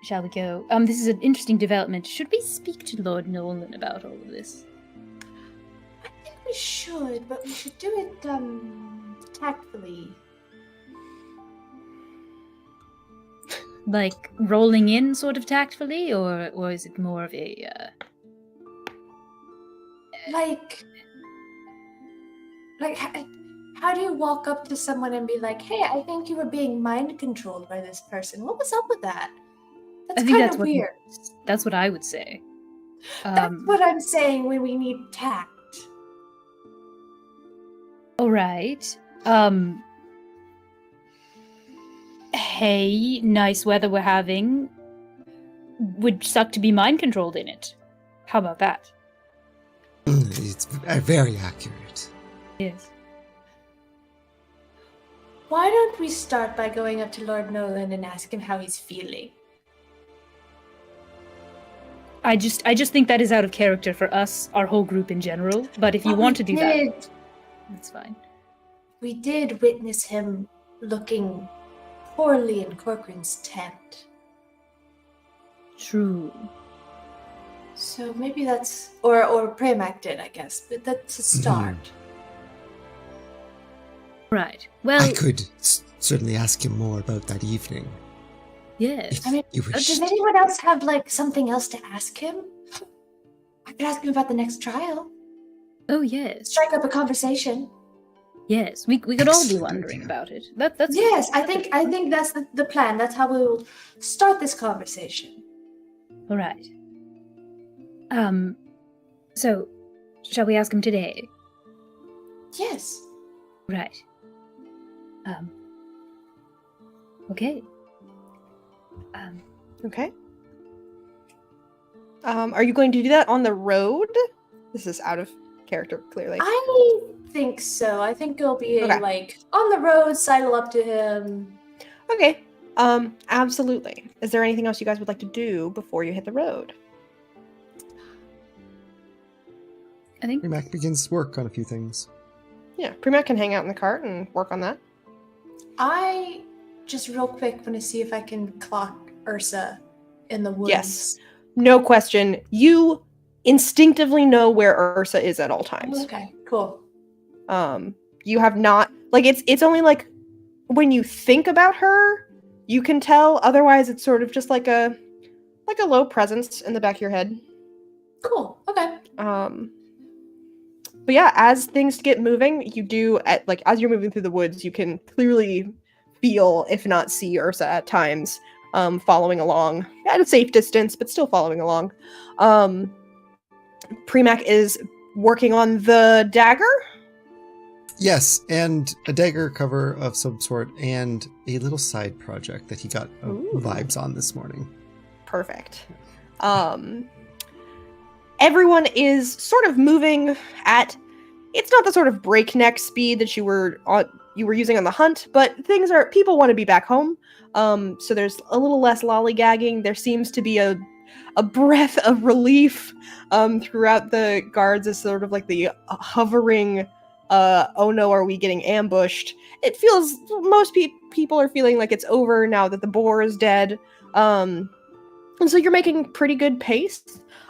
shall we go? This is an interesting development. Should we speak to Lord Nolan about all of this? I think we should, but we should do it, tactfully. Like, rolling in sort of tactfully, or is it more of a, How do you walk up to someone and be like, hey, I think you were being mind controlled by this person. What was up with that? That's kind of weird. That's what I would say. That's what I'm saying when we need tact. All right. Hey, nice weather we're having. Would suck to be mind controlled in it. How about that? It's very accurate. Yes. Why don't we start by going up to Lord Nolan and ask him how he's feeling? I just think that is out of character for us, our whole group in general. But if you want to do that, that's fine. We did witness him looking poorly in Corcoran's tent. True. So maybe that's... Or Pramac did, I guess. But that's a start. Right. Well... I could certainly ask him more about that evening. Yes. I mean, does anyone else have, something else to ask him? I could ask him about the next trial. Oh, yes. Strike up a conversation. Yes, we could all be wondering about it. That's yes, I think that's the plan. That's how we will start this conversation. All right. So, shall we ask him today? Yes. Right. Okay. Okay. Are you going to do that on the road? This is out of character, clearly. I think so. I think it'll be like on the road, sidle up to him. Okay. Absolutely. Is there anything else you guys would like to do before you hit the road? I think Premac begins work on a few things. Yeah, Premac can hang out in the cart and work on that. I just real quick want to see if I can clock Ursa in the woods. Yes. No question. You instinctively know where Ursa is at all times. Okay, cool. You have not it's only like when you think about her, you can tell. Otherwise, it's sort of just like a low presence in the back of your head. Cool. Okay. But yeah, as things get moving, you do as you're moving through the woods, you can clearly feel, if not see, Ursa at times, following along at a safe distance, but still following along. Premac is working on the dagger. Yes, and a dagger cover of some sort, and a little side project that he got vibes on this morning. Perfect. Everyone is sort of moving at, it's not the sort of breakneck speed that you were using on the hunt, but people want to be back home. So there's a little less lollygagging. There seems to be a breath of relief throughout the guards, as sort of like the hovering, oh no, are we getting ambushed? It feels, most people are feeling like it's over now that the boar is dead. And so you're making pretty good pace.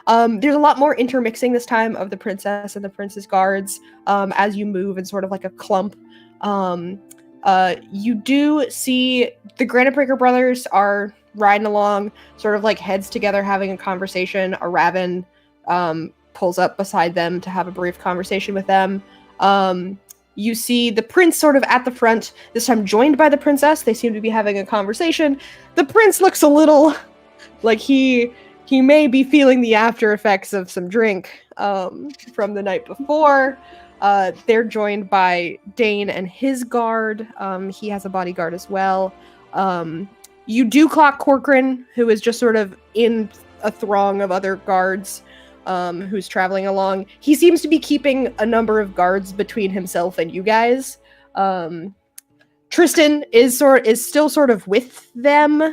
There's a lot more intermixing this time of the princess and the prince's guards as you move in sort of like a clump. You do see the Granite Breaker brothers are riding along, sort of like heads together having a conversation. A raven pulls up beside them to have a brief conversation with them. You see the prince sort of at the front, this time joined by the princess. They seem to be having a conversation. The prince looks a little like he may be feeling the after effects of some drink from the night before. They're joined by Dane and his guard. He has a bodyguard as well. You do clock Corcoran, who is just sort of in a throng of other guards who's traveling along. He seems to be keeping a number of guards between himself and you guys. Tristan is still sort of with them.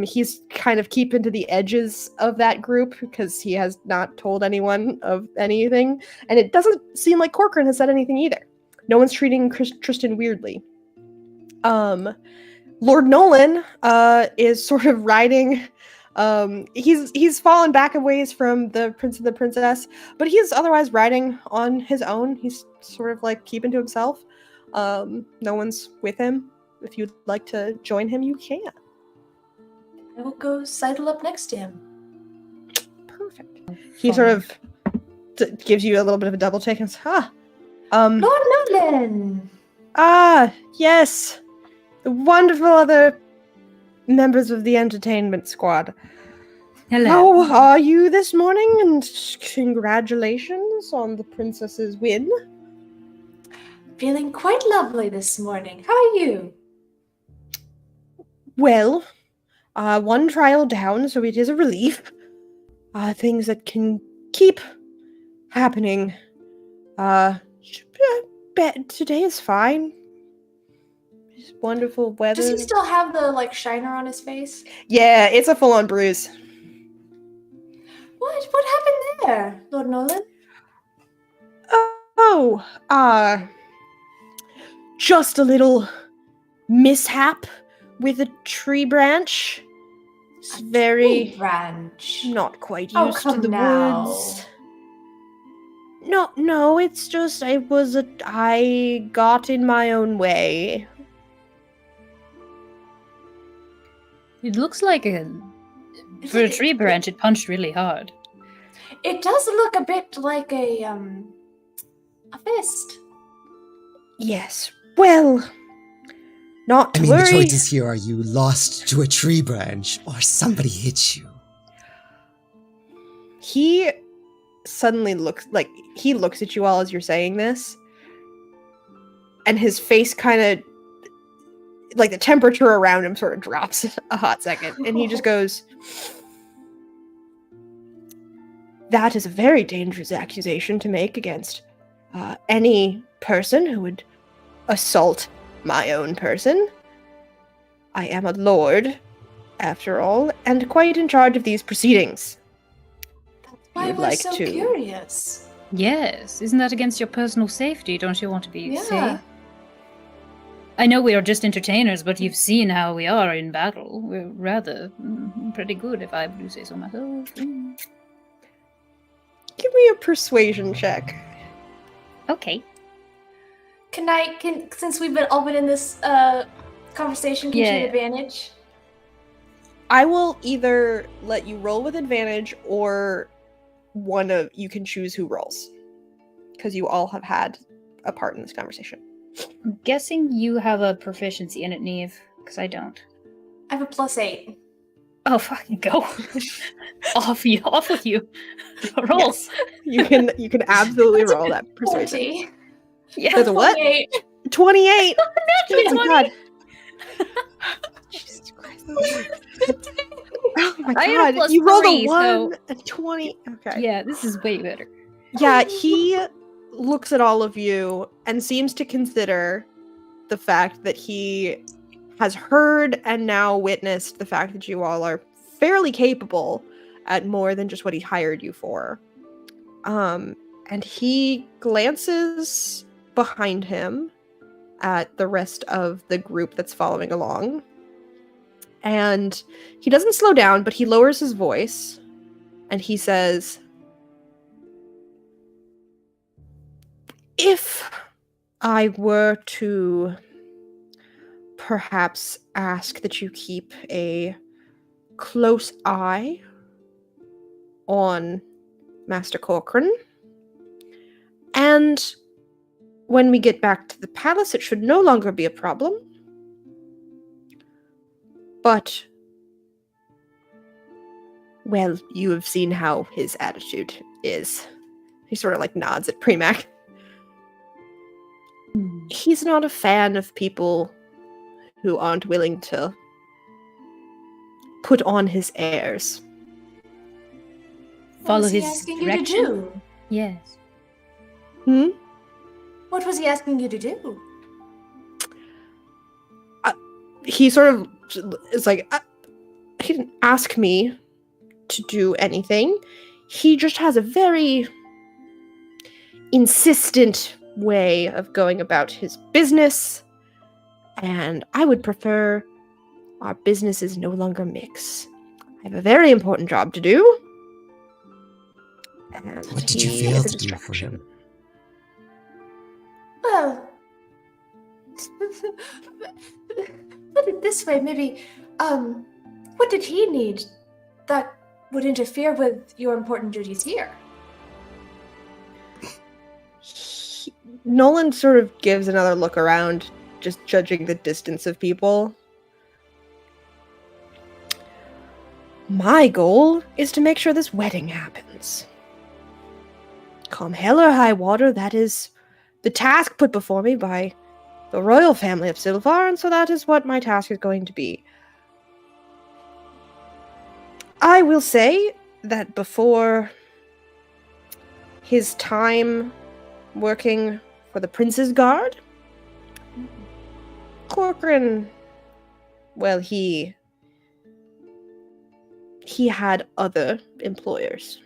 He's kind of keeping to the edges of that group because he has not told anyone of anything. And it doesn't seem like Corcoran has said anything either. No one's treating Tristan weirdly. Lord Nolan is sort of riding. He's fallen back a ways from the prince and the princess, but he's otherwise riding on his own. He's sort of like keeping to himself. No one's with him. If you'd like to join him, you can. I will go sidle up next to him. Perfect. He sort of gives you a little bit of a double take and says, Lord Nolan! Ah, yes. The wonderful other members of the entertainment squad. hello. How are you this morning? And congratulations on the princess's win. Feeling quite lovely this morning. How are you? Well, one trial down, so it is a relief. Things that can keep happening. Today is fine. It's wonderful weather. Does he still have the shiner on his face? Yeah, it's a full-on bruise. What happened there, Lord Nolan? Just a little mishap with a tree branch. It's very branch. not quite used to the now. woods. No, it's just I got in my own way. It looks like for a tree branch, it punched really hard. It does look a bit like a fist. Yes. Well, not to worry. The choices here are you lost to a tree branch or somebody hit you. He suddenly looks at you all as you're saying this, and his face kind of, the temperature around him sort of drops a hot second, and he just goes, that is a very dangerous accusation to make against any person who would assault my own person. I am a lord, after all, and quite in charge of these proceedings. That's why we're so curious. Yes, isn't that against your personal safety? Don't you want to be safe? I know we are just entertainers, but you've seen how we are in battle. We're rather pretty good, if I do say so myself. Give me a persuasion check. Okay. Since we've all been in this conversation, can you take advantage? I will either let you roll with advantage, or you can choose who rolls, because you all have had a part in this conversation. I'm guessing you have a proficiency in it, Neve, because I don't. I have a +8. Oh, fucking go! off with you. Rolls. Yes. You can absolutely roll that persuasion. Yeah. That's a what? 28. Oh my god. Jesus Christ. Oh my god. You rolled a 1, a 20. Okay. Yeah, this is way better. Yeah, he looks at all of you and seems to consider the fact that he has heard and now witnessed the fact that you all are fairly capable at more than just what he hired you for. And he glances behind him at the rest of the group that's following along. And he doesn't slow down, but he lowers his voice and he says, if I were to perhaps ask that you keep a close eye on Master Corcoran, and when we get back to the palace, it should no longer be a problem. But, well, you have seen how his attitude is. He sort of nods at Premac. He's not a fan of people who aren't willing to put on his airs. Follow his direction. What was he asking you to do? Yes. What was he asking you to do? He sort of is he didn't ask me to do anything. He just has a very insistent way of going about his business, and I would prefer our businesses no longer mix. I have a very important job to do. And what did you fail to do for him? Well, put it this way, maybe, what did he need that would interfere with your important duties here? Nolan sort of gives another look around, just judging the distance of people. My goal is to make sure this wedding happens. Come hell or high water, that is the task put before me by the royal family of Silvar, and so that is what my task is going to be. I will say that before his time working for the Prince's Guard, Corcoran, well, he had other employers.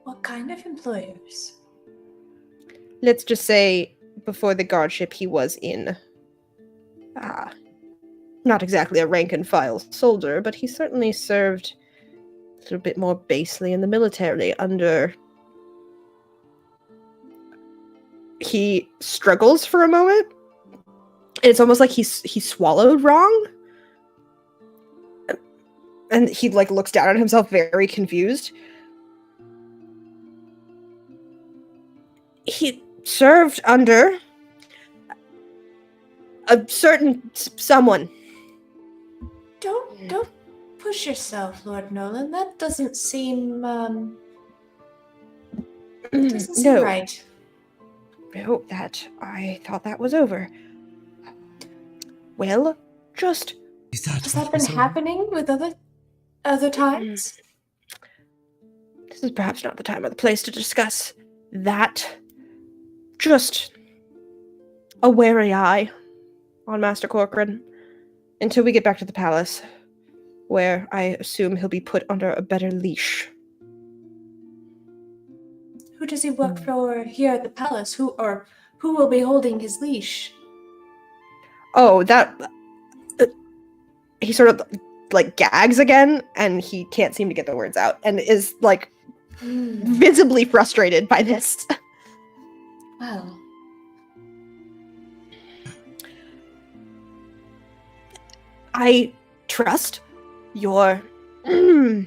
What kind of employers? Let's just say, before the guardship, he was in, not exactly a rank-and-file soldier, but he certainly served a little bit more basely in the military under... He struggles for a moment. It's almost like he swallowed wrong. And he, looks down at himself very confused. He served under a certain someone. Don't push yourself, Lord Nolan. That doesn't seem right. No, I thought that was over. Well, just... Has that been happening with other times? This is perhaps not the time or the place to discuss that. Just a wary eye on Master Corcoran until we get back to the palace, where I assume he'll be put under a better leash. Who does he work for here at the palace? Who will be holding his leash? Oh, that... he sort of, like, gags again, and he can't seem to get the words out, and is, like, visibly frustrated by this. Well... I trust you're a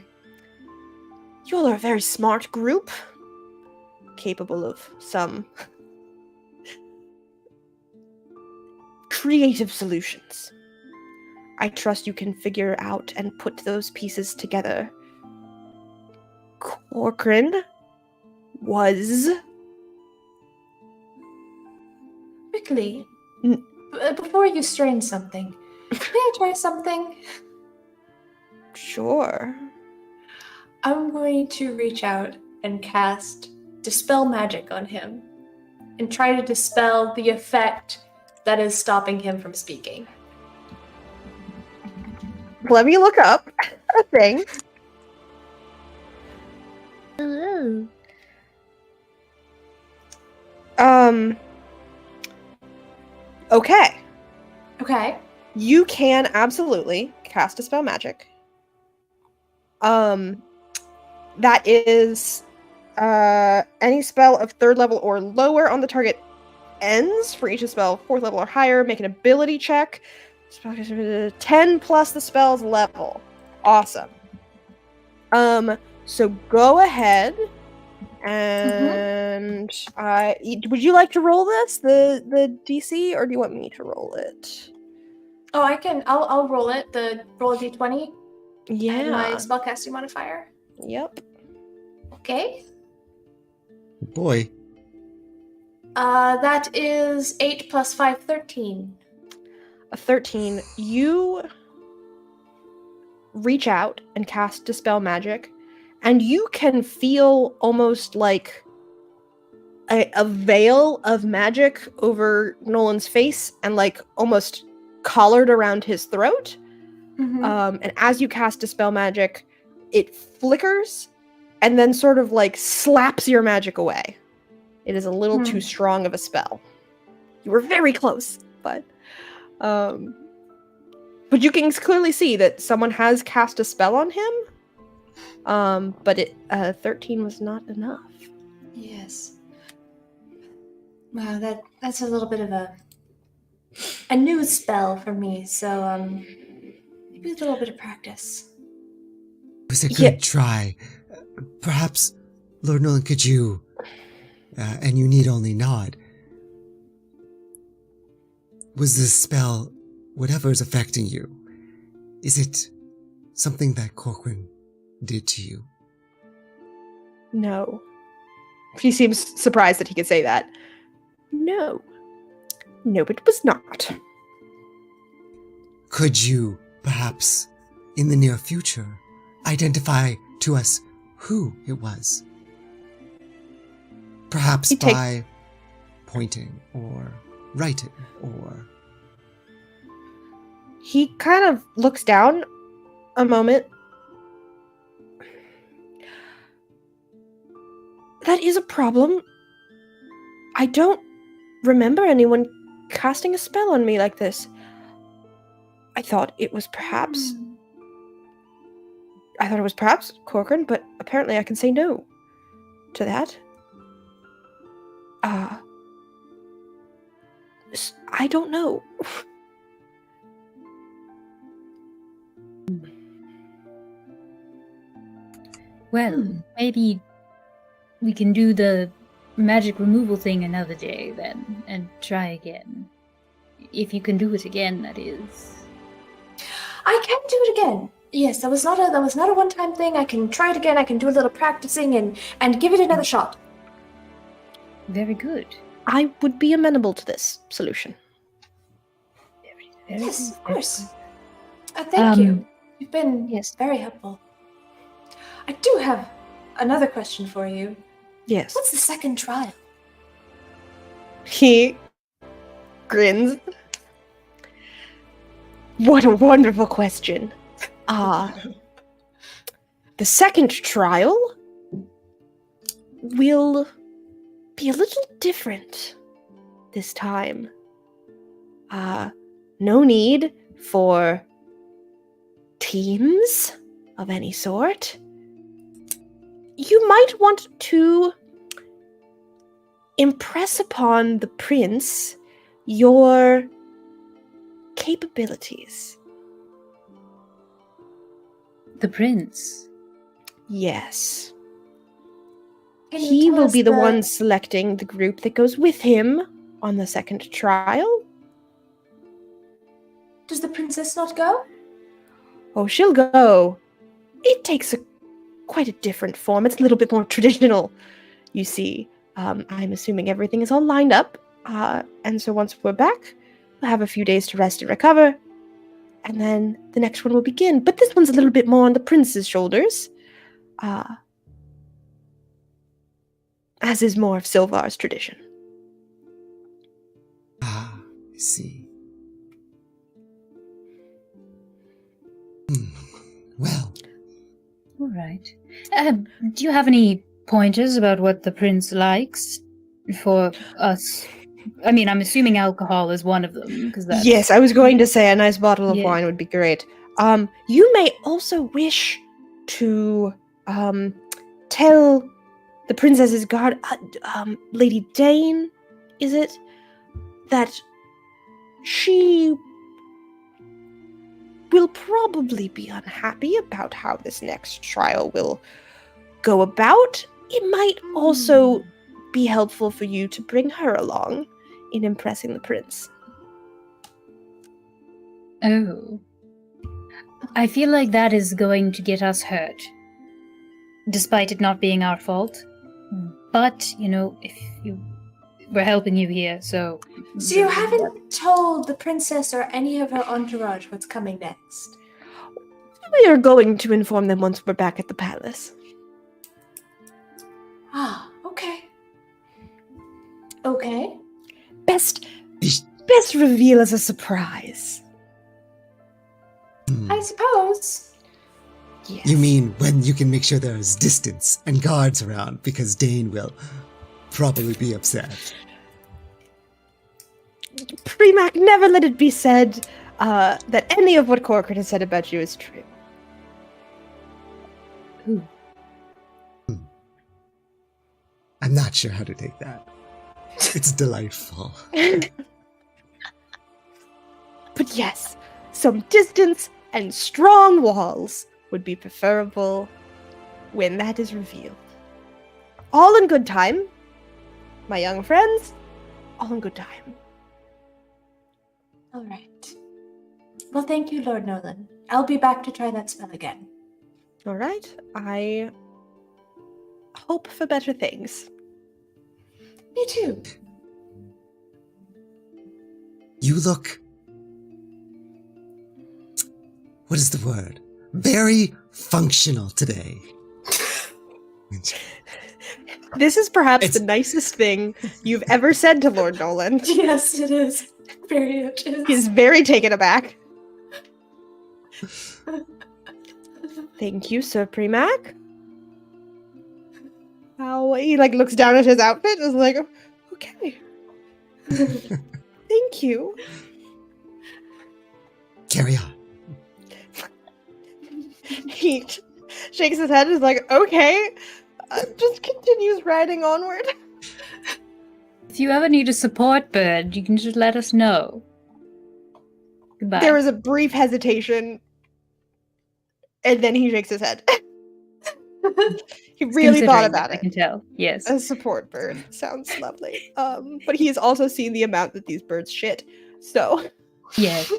very smart group, capable of some creative solutions. I trust you can figure out and put those pieces together. Corcoran was... Quickly, before you strain something, may I try something? Sure. I'm going to reach out and cast Dispel Magic on him and try to dispel the effect that is stopping him from speaking. Let me look up a thing. Ooh. Okay. Okay. You can absolutely cast Dispel Magic. That is any spell of 3rd level or lower on the target ends for each spell 4th level or higher. Make an ability check. 10 plus the spell's level. Awesome. So go ahead and would you like to roll this, the DC, or do you want me to roll it? Oh, I can. I'll roll it. Roll a d20. Yeah. And my spellcasting modifier. Yep. Okay. Boy. That is 8 plus 5, 13. A 13. You reach out and cast Dispel Magic, and you can feel almost like a veil of magic over Nolan's face and like almost collared around his throat. Mm-hmm. And as you cast Dispel Magic, it flickers and then sort of like slaps your magic away. It is a little too strong of a spell. You were very close, but you can clearly see that someone has cast a spell on him. But 13 was not enough. Yes. Wow, that's a little bit of a new spell for me, so maybe a little bit of practice. It was a good try. Perhaps, Lord Nolan, could you, and you need only nod, was this spell, whatever is affecting you, is it something that Corcoran did to you? No. He seems surprised that he could say that. No, it was not. Could you, perhaps, in the near future, identify to us who it was? Perhaps by pointing or writing or... He kind of looks down a moment. That is a problem. I don't remember anyone casting a spell on me like this. I thought it was perhaps Corcoran, but apparently I can say no to that. I don't know. Well, maybe we can do the magic removal thing another day then, and try again. If you can do it again, that is. I can do it again. Yes, that was not a one-time thing. I can try it again. I can do a little practicing and give it another shot. Very good. I would be amenable to this solution. Yes, of course. Thank you. You've been very helpful. I do have another question for you. Yes. What's the second trial? He grins. What a wonderful question. The second trial will be a little different this time. No need for teams of any sort. You might want to impress upon the prince your capabilities. The prince? Yes. Can you He tell will us be the one selecting the group that goes with him on the second trial. Does the princess not go? Oh, she'll go. It takes quite a different form. It's a little bit more traditional, you see. I'm assuming everything is all lined up. And so once we're back, we'll have a few days to rest and recover. And then the next one will begin. But this one's a little bit more on the prince's shoulders. As is more of Silvar's tradition. I see. Well. All right. Do you have any pointers about what the prince likes for us? I mean, I'm assuming alcohol is one of them. That's... Yes, I was going to say a nice bottle of wine would be great. You may also wish to tell the princess's guard, Lady Dane, is it? That she will probably be unhappy about how this next trial will go about. It might also be helpful for you to bring her along in impressing the prince. Oh. I feel like that is going to get us hurt. Despite it not being our fault. But, we're helping you here, so... So you haven't told the princess or any of her entourage what's coming next? We are going to inform them once we're back at the palace. Ah, okay. Okay. Best reveal as a surprise. I suppose. Yes. You mean when you can make sure there's distance and guards around, because Dane will probably be upset. Premac, never let it be said that any of what Corcoran has said about you is true. I'm not sure how to take that. It's delightful. But yes, some distance and strong walls would be preferable when that is revealed. All in good time, my young friends, all in good time. All right. Well, thank you, Lord Nolan. I'll be back to try that spell again. All right. I hope for better things. Me too. You look... What is the word? Very functional today. This is perhaps the nicest thing you've ever said to Lord Nolan. Yes, it is. Very much is. He's very taken aback. Thank you, Sir Premac. He looks down at his outfit and is like, okay. Thank you. Carry on. He shakes his head and is like, okay. Just continues riding onward. If you ever need a support bird, you can just let us know. Goodbye. There is a brief hesitation, and then he shakes his head. He really thought about it. I can tell. Yes. A support bird sounds lovely. But he has also seen the amount that these birds shit. So yes.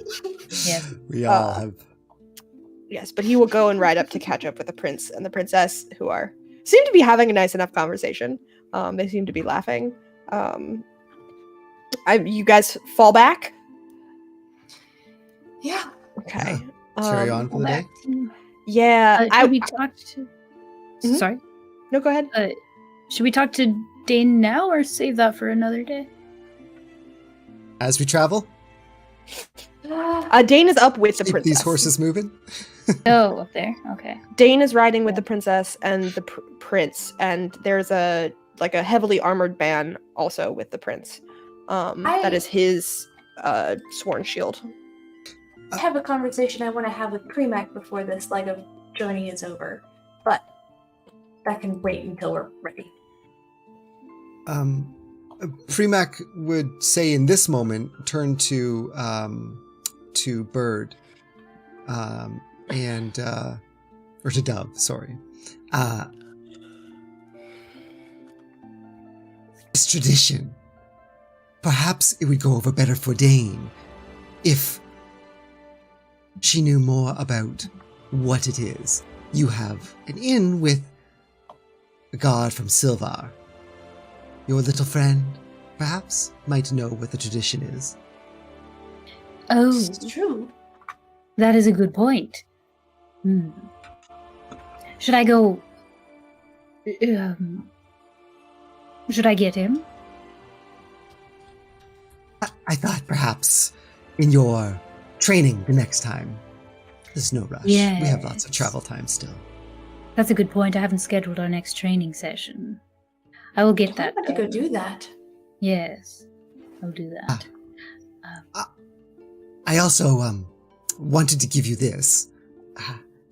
Yes. We all have. Yes, but he will go and ride up to catch up with the prince and the princess, who seem to be having a nice enough conversation. They seem to be laughing. You guys fall back? Yeah. Okay. Carry on for the day? Yeah. We talked to... Mm-hmm. Sorry? No, go ahead. Should we talk to Dane now or save that for another day? As we travel? Dane is up with the Keep princess. these horses moving? Oh, up there. Okay. Dane is riding with the princess and the prince, and there's a heavily armored man also with the prince. That is his sworn shield. I have a conversation I want to have with Premac before this leg of journey is over, but that can wait until we're ready. Premac would say in this moment, turn to Bird, or to Dove, sorry. This tradition, perhaps it would go over better for Dane if she knew more about what it is. You have an inn with a guard from Silvar. Your little friend, perhaps, might know what the tradition is. Oh, It's true. that is a good point. Should I go... should I get him? I thought perhaps in your training the next time. There's no rush. We have lots of travel time still. That's a good point. I haven't scheduled our next training session. I will get that. I'm about to go do that. Yes, I'll do that. I also wanted to give you this.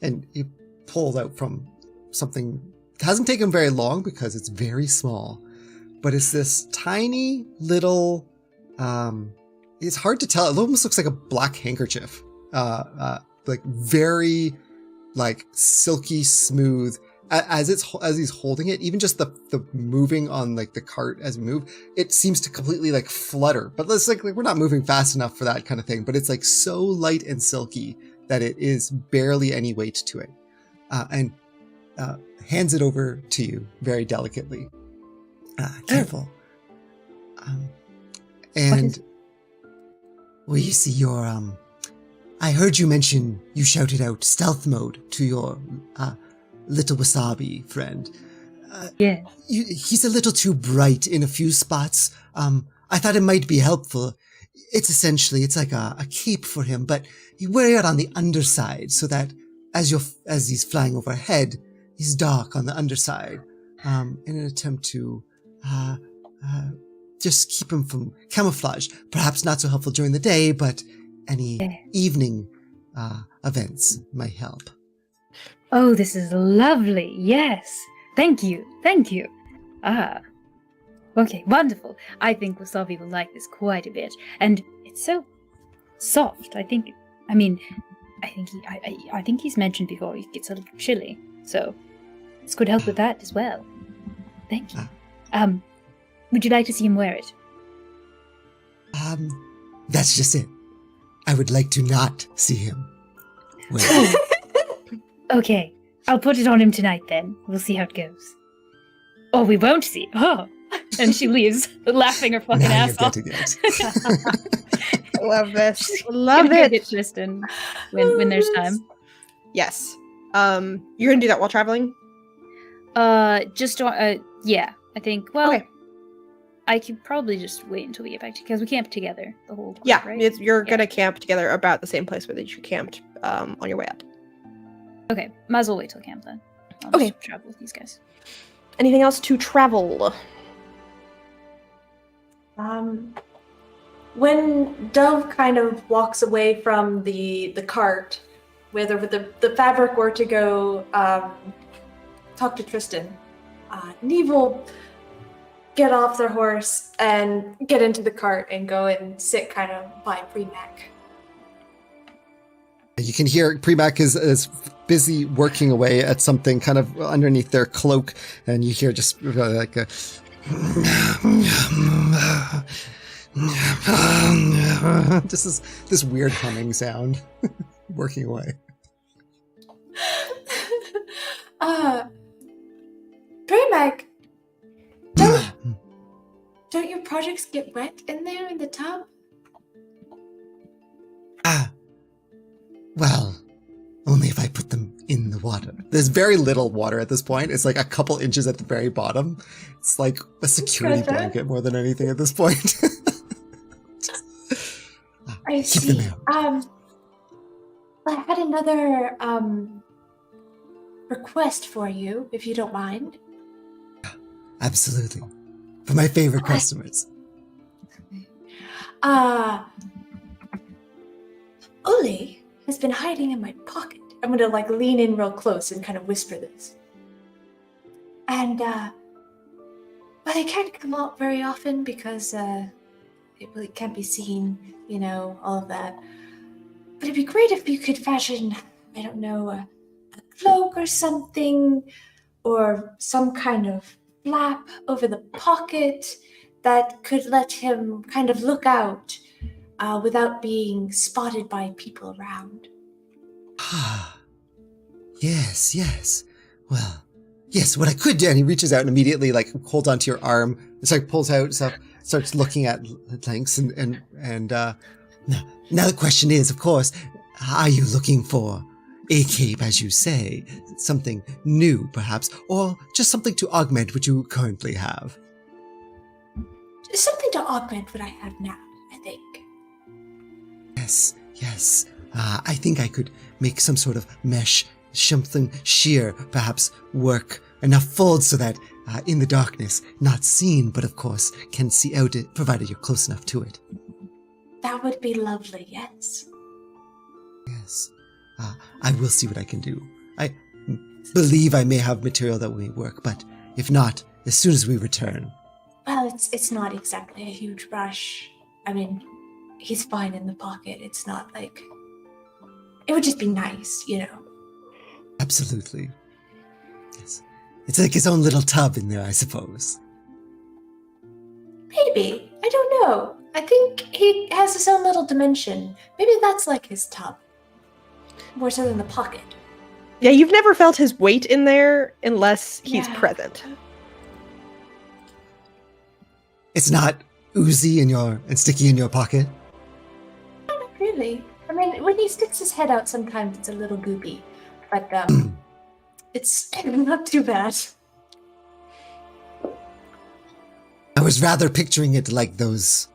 And you pulled out from something. It hasn't taken very long because it's very small. But it's this tiny little... it's hard to tell. It almost looks like a black handkerchief. Like very like silky smooth. As he's holding it, even just the moving on like the cart as we move, it seems to completely like flutter. But it's like we're not moving fast enough for that kind of thing. But it's like so light and silky that it is barely any weight to it, and hands it over to you very delicately. Careful. Well, you see, your I heard you mention you shouted out stealth mode to your little wasabi friend. Yeah. He's a little too bright in a few spots. I thought it might be helpful. It's like a cape for him, but you wear it on the underside so that as he's flying overhead, he's dark on the underside. In an attempt to just keep him from camouflage. Perhaps not so helpful during the day, but any evening events might help. Oh, this is lovely. Yes. Thank you. Okay, wonderful. I think Wasabi will like this quite a bit. And it's so soft. I think he's mentioned before he gets a little chilly. So this could help with that as well. Thank you. Would you like to see him wear it? That's just it. I would like to not see him wear it. Okay, I'll put it on him tonight then. We'll see how it goes. Oh, we won't see. Oh. And she leaves, laughing her fucking Now ass you're off. getting it. Love this. Love Gonna go it. get Tristan when there's time. Yes. You're gonna do that while traveling? Yeah, I think, well, Okay. I could probably just wait until we get back because we camped together the whole time, Yeah, right? you're gonna camp together about the same place where you camped on your way up. Okay, might as well wait till camp then. I'll Okay. just travel with these guys. Anything else to travel? When Dove kind of walks away from the cart, whether the fabric were to go talk to Tristan, Neve will get off their horse and get into the cart and go and sit kind of by Premac. You can hear Premac is busy working away at something kind of underneath their cloak, and you hear just like a just this weird humming sound working away. Premac, don't your projects get wet in there in the tub? Well, only if I put them in the water. There's very little water at this point. It's like a couple inches at the very bottom. It's like a security blanket more than anything at this point. I see. I had another request for you, if you don't mind. Absolutely. For my favorite customers. Uli has been hiding in my pocket. I'm gonna like lean in real close and kind of whisper this. And but it can't come out very often because it really can't be seen, you know, all of that. But it'd be great if you could fashion, I don't know, a cloak or something, or some kind of flap over the pocket that could let him kind of look out without being spotted by people around. Ah, yes. Well, yes, what I could do, and he reaches out and immediately like holds onto your arm. It's like pulls out stuff, starts looking at things, and now the question is, of course, are you looking for a cape, as you say, something new, perhaps, or just something to augment what you currently have? Something to augment what I have now, I think. Yes. I think I could make some sort of mesh, something sheer, perhaps work enough folds so that in the darkness, not seen, but of course can see out it, provided you're close enough to it. That would be lovely, yes. Yes. I will see what I can do. I believe I may have material that will work, but if not, as soon as we return. Well, it's not exactly a huge rush. I mean, he's fine in the pocket. It's not like... It would just be nice, you know. Absolutely. Yes. It's like his own little tub in there, I suppose. Maybe. I don't know. I think he has his own little dimension. Maybe that's like his tub. More so than the pocket. Yeah, you've never felt his weight in there unless he's present. It's not oozy and sticky in your pocket? Not really. I mean, when he sticks his head out, sometimes it's a little goopy. But it's not too bad. I was rather picturing it like those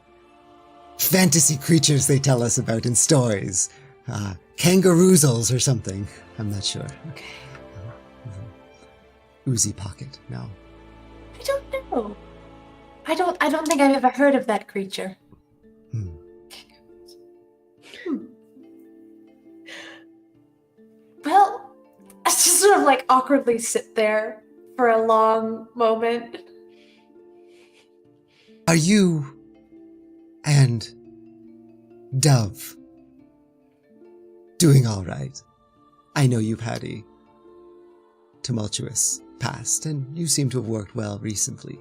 fantasy creatures they tell us about in stories. Kangaroozles or something. I'm not sure. Okay. Oozy pocket, no. I don't know. I don't think I've ever heard of that creature. Well, I just sort of like awkwardly sit there for a long moment. Are you and Dove doing all right? I know you've had a tumultuous past, and you seem to have worked well recently.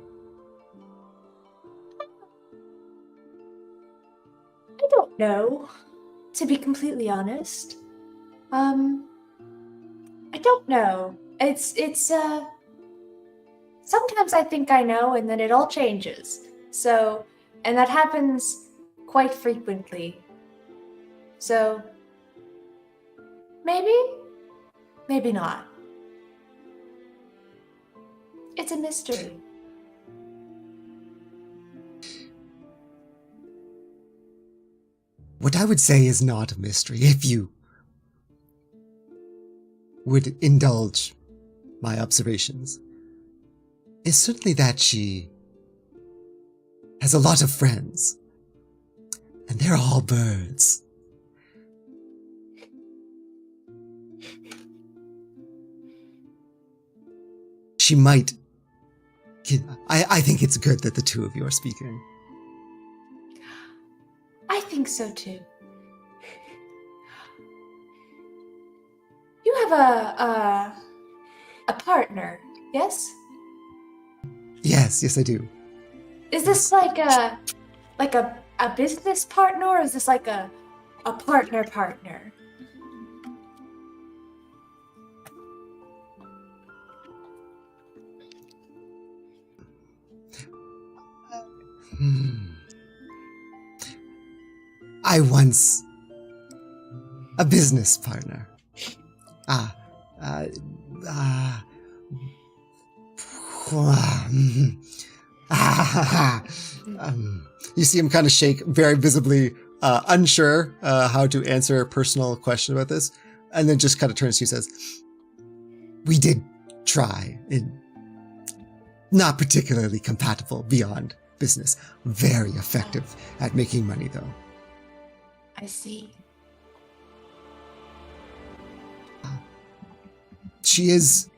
I don't know, to be completely honest. I don't know. It's sometimes I think I know, and then it all changes. So, and that happens quite frequently. So, maybe not. It's a mystery. What I would say is not a mystery, if you would indulge my observations, is certainly that she has a lot of friends, and they're all birds. She might... I think it's good that the two of you are speaking. I think so too. You have a partner, yes? Yes, I do. Is this like a business partner, or is this like a partner? I once... a business partner. You see him kind of shake, very visibly unsure how to answer a personal question about this, and then just kind of turns to you and says, we did try. Not particularly compatible beyond business. Very effective at making money, though. I see. She is...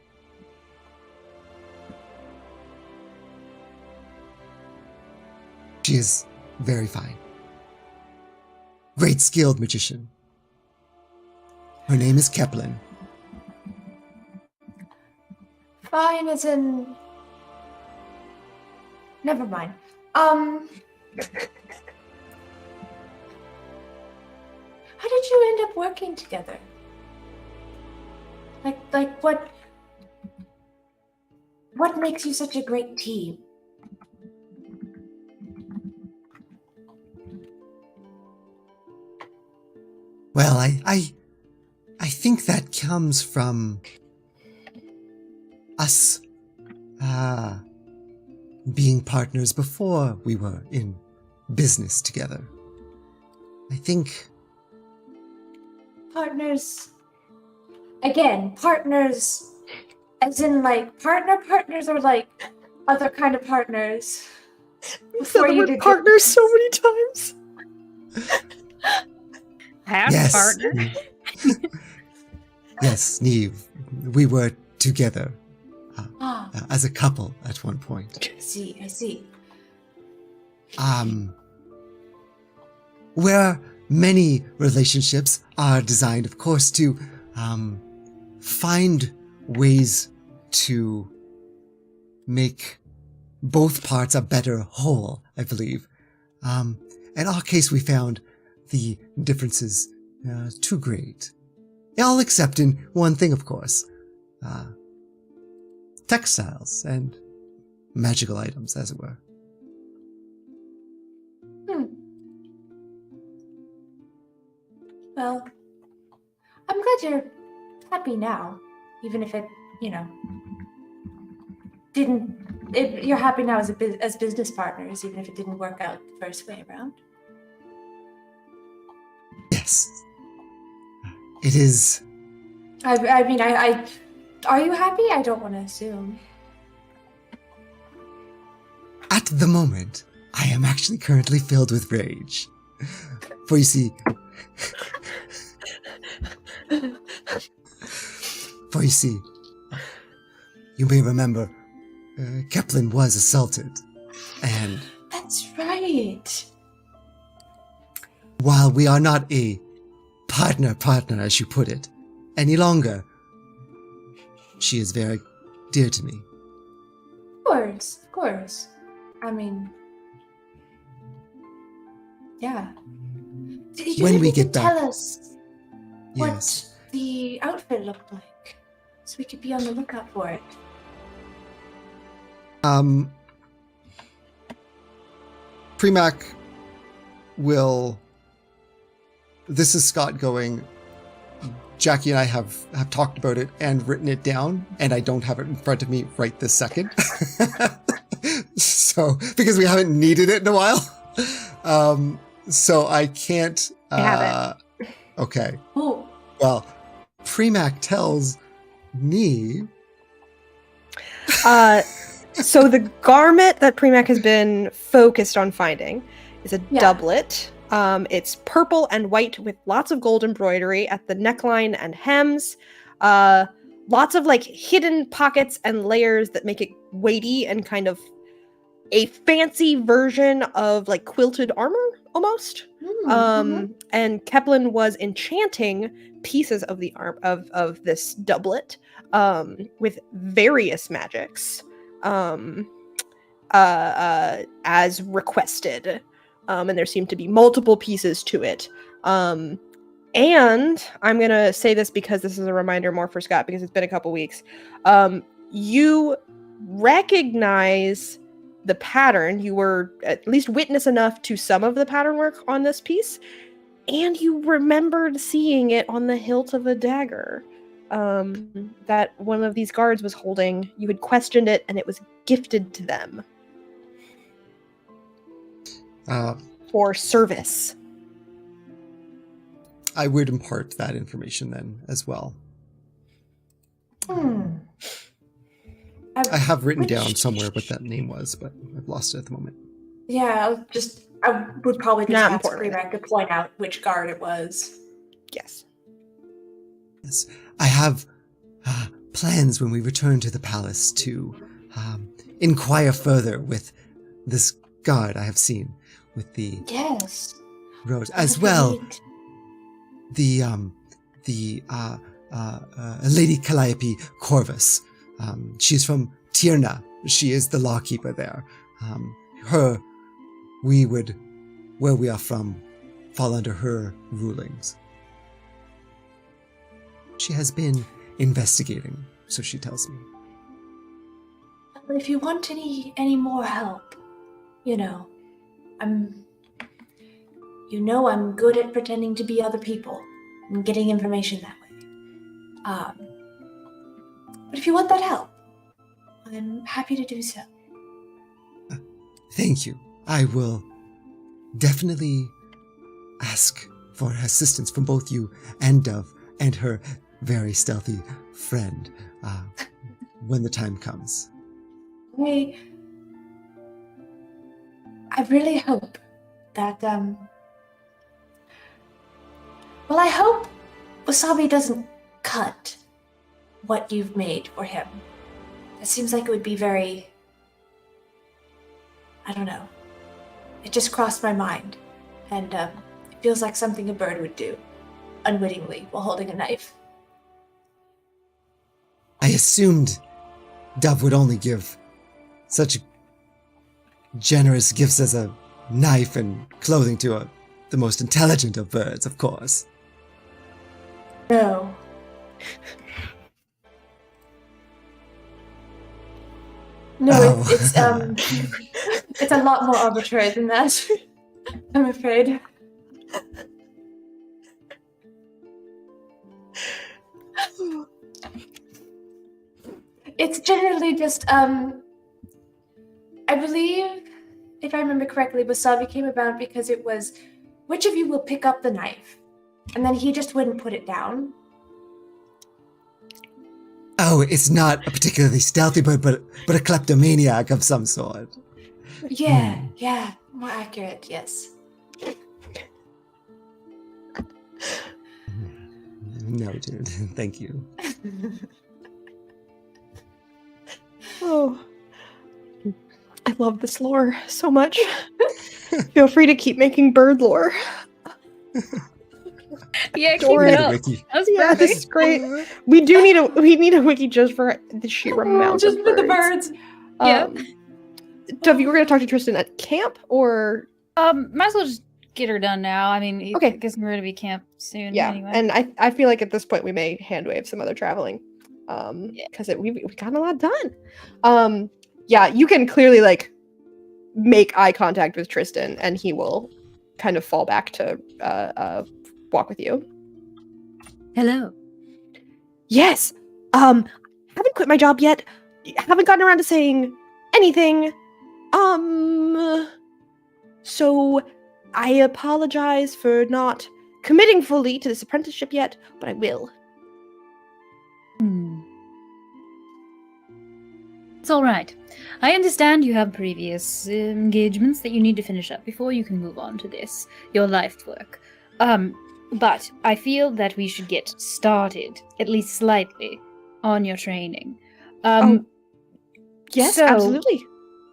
She is very fine. Great skilled magician. Her name is Keplin. Fine as in... Never mind. How did you end up working together? Like what makes you such a great team? Well, I think that comes from us being partners before we were in business together. I think... Partners... Again, partners as in like partners or like other kind of partners? You said the word partners so many times. Half partner? Yes, Neve. We were together as a couple at one point. I see. Where many relationships are designed, of course, to find ways to make both parts a better whole, I believe. In our case, we found the differences too great. All except in one thing, of course. Textiles and magical items, as it were. Well, I'm glad you're happy now, even if it, you're happy now as business partners, even if it didn't work out the first way around. Yes. It is. I mean, are you happy? I don't want to assume. At the moment, I am actually currently filled with rage. For you see... you may remember, Keplin was assaulted, and... That's right! While we are not a partner, as you put it, any longer, she is very dear to me. Of course. I mean... Yeah. When we get back... Tell us what the outfit looked like, so we could be on the lookout for it. Premac will... This is Scott going, Jackie and I have talked about it and written it down, and I don't have it in front of me right this second. So, because we haven't needed it in a while. So I can't... I have it. Okay. Oh. Well, Premac tells Neve... So the garment that Premac has been focused on finding is a doublet. It's purple and white with lots of gold embroidery at the neckline and hems. Lots of like hidden pockets and layers that make it weighty and kind of a fancy version of like quilted armor almost. And Keplin was enchanting pieces of the of this doublet with various magics as requested. And there seem to be multiple pieces to it. And I'm going to say this because this is a reminder more for Scott because it's been a couple weeks. You recognize the pattern. You were at least witness enough to some of the pattern work on this piece. And you remembered seeing it on the hilt of a dagger. that one of these guards was holding. You had questioned it, and it was gifted to them for service. I would impart that information then as well. I have written down somewhere what that name was, but I've lost it at the moment. Yeah, I would probably just ask Freeback to point out which guard it was. Yes. Yes. I have plans when we return to the palace to inquire further with this guard I have seen with the rose, as well. The Lady Calliope Corvus. She's from Tirna. She is the lawkeeper there. We would, where we are from, fall under her rulings. She has been investigating, so she tells me. If you want any more help, I'm good at pretending to be other people and getting information that way. But if you want that help, I'm happy to do so. Thank you. I will definitely ask for assistance from both you and Dove and her very stealthy friend when the time comes. I really hope that, I hope Wasabi doesn't cut what you've made for him. It seems like it would be very, I don't know. It just crossed my mind. And it feels like something a bird would do, unwittingly, while holding a knife. I assumed Dove would only give such generous gifts as a knife and clothing to the most intelligent of birds, of course. No. No, it's a lot more arbitrary than that. I'm afraid. It's generally just, I believe, if I remember correctly, Wasabi came about because it was, which of you will pick up the knife? And then he just wouldn't put it down. Oh, it's not a particularly stealthy bird, but a kleptomaniac of some sort. Yeah, more accurate, yes. Noted. Thank you. Oh, I love this lore so much. Feel free to keep making bird lore. Yeah, keep it up. Yeah, this is great. We need a wiki just for the sheer amount just of for birds. the birds. Yeah. Dove, you were going to talk to Tristan at camp, or might as well just get her done now. I mean, okay. I guess we're going to be camp soon. Yeah, anyway. and I feel like at this point we may hand wave some other traveling, because we got a lot done. Yeah, you can clearly make eye contact with Tristan, and he will kind of fall back to walk with you. Hello. Yes. Haven't quit my job yet. Haven't gotten around to saying anything. So I apologize for not committing fully to this apprenticeship yet, but I will. It's all right. I understand you have previous engagements that you need to finish up before you can move on to this, your life work. But I feel that we should get started, at least slightly, on your training. Yes, absolutely.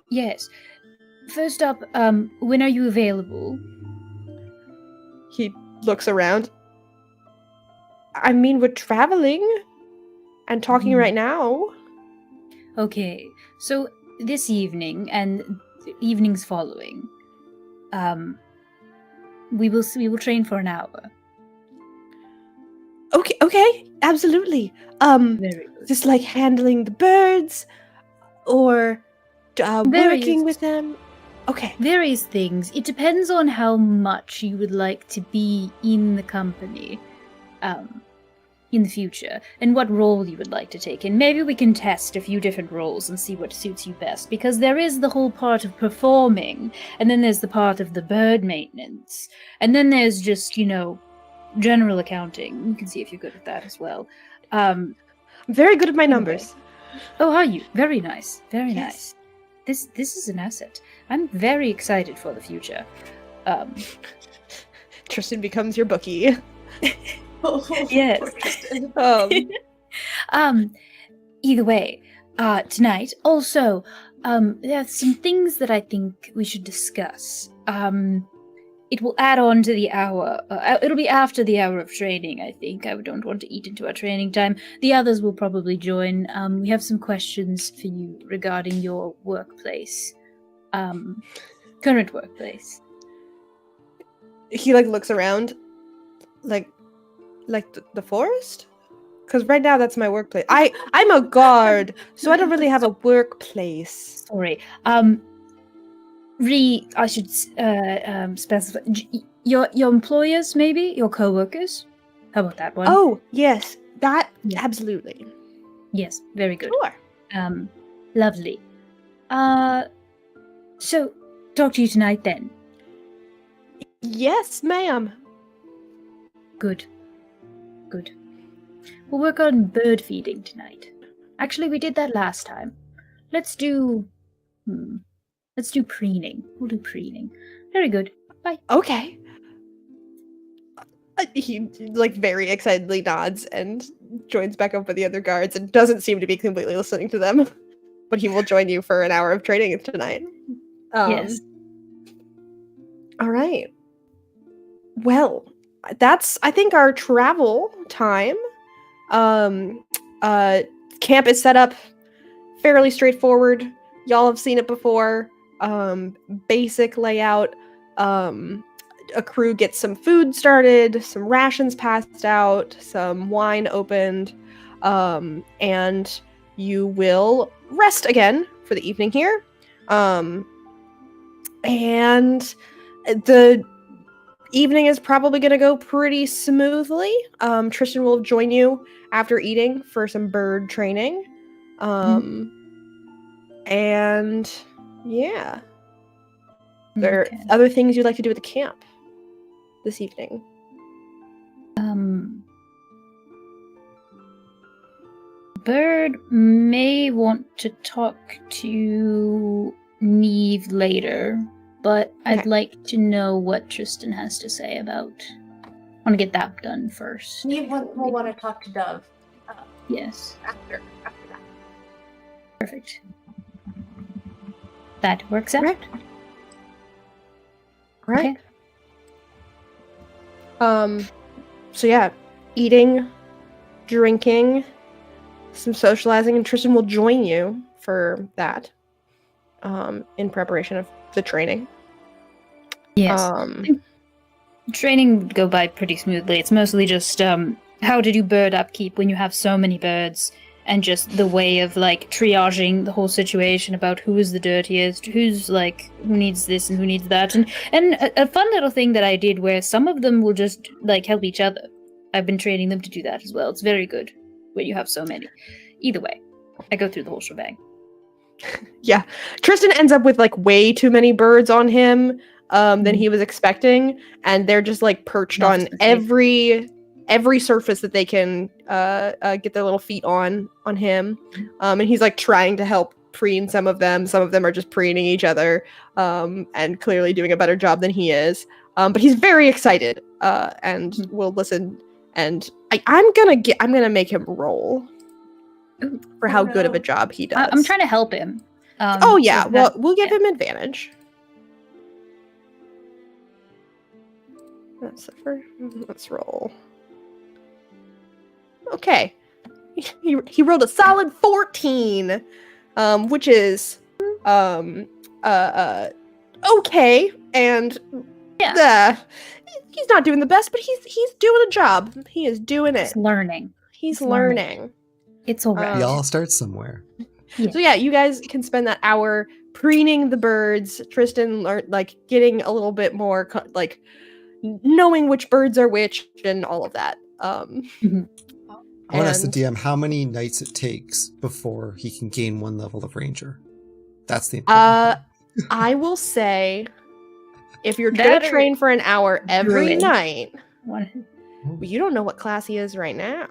Yes. First up, when are you available? He looks around. I mean, we're traveling and talking right now. Okay, so this evening and evenings following, we will train for an hour. Okay, absolutely. Very good. Just like handling the birds, or working with them. Okay. Various things. It depends on how much you would like to be in the company. in the future and what role you would like to take. And maybe we can test a few different roles and see what suits you best, because there is the whole part of performing, and then there's the part of the bird maintenance, and then there's just, general accounting. You can see if you're good at that as well. I'm very good at my numbers. Oh, are you? Very nice. Very Yes. nice. This is an asset. I'm very excited for the future. Tristan becomes your bookie. Yes. Poor Tristan. Either way, tonight also, there are some things that I think we should discuss. It will add on to the hour. It'll be after the hour of training, I think. I don't want to eat into our training time. The others will probably join. We have some questions for you regarding your workplace. Current workplace. He looks around, like the forest, because right now that's my workplace. I'm a guard, so I don't really have a workplace. Sorry. I should specify your employers, maybe your co-workers. How about that one? Oh yes, that Yeah. absolutely. Yes, very good. Sure. Lovely. So talk to you tonight then. Yes, ma'am. Good. We'll work on bird feeding tonight. Actually, we did that last time. Let's do preening. We'll do preening. Very good. Bye. Okay. He very excitedly nods and joins back up with the other guards and doesn't seem to be completely listening to them. But he will join you for an hour of training tonight. Yes. All right. Well, that's, I think, our travel time. Camp is set up fairly straightforward. Y'all have seen it before. Basic layout. A crew gets some food started, some rations passed out, some wine opened, and you will rest again for the evening here. And the evening is probably going to go pretty smoothly. Tristan will join you after eating for some bird training. And yeah. There are other things you'd like to do at the camp this evening? Bird may want to talk to Neve later, but I'd like to know what Tristan has to say about. I want to get that done first. Neve will want to talk to Dove. Yes. After that. Perfect. That works out. Right. Okay. So yeah, eating, drinking, some socializing, and Tristan will join you for that. In preparation of the training. Yes. Training would go by pretty smoothly. It's mostly just how to do bird upkeep when you have so many birds, and just the way of triaging the whole situation about who is the dirtiest, who's who needs this and who needs that, and a fun little thing that I did where some of them will just help each other. I've been training them to do that as well. It's very good when you have so many. Either way, I go through the whole shebang. Yeah, Tristan ends up with way too many birds on him than he was expecting, and they're just perched on every surface that they can get their little feet on him, and he's trying to help preen some of them. Some of them are just preening each other, and clearly doing a better job than he is. But he's very excited and will listen. And I'm gonna make him roll for how good of a job he does. I'm trying to help him. Well, we'll give him advantage. Let's roll. Okay. He rolled a solid 14, which is okay, and he's not doing the best, but he's doing a job. He is doing it. He's learning. It's all right. We all start somewhere. Yeah. So yeah, you guys can spend that hour preening the birds. Tristan learned getting a little bit more knowing which birds are which and all of that. I want to ask the DM how many nights it takes before he can gain 1 level of Ranger. That's the important part. I will say, if you're going to train for an hour every night, you don't know what class he is right now.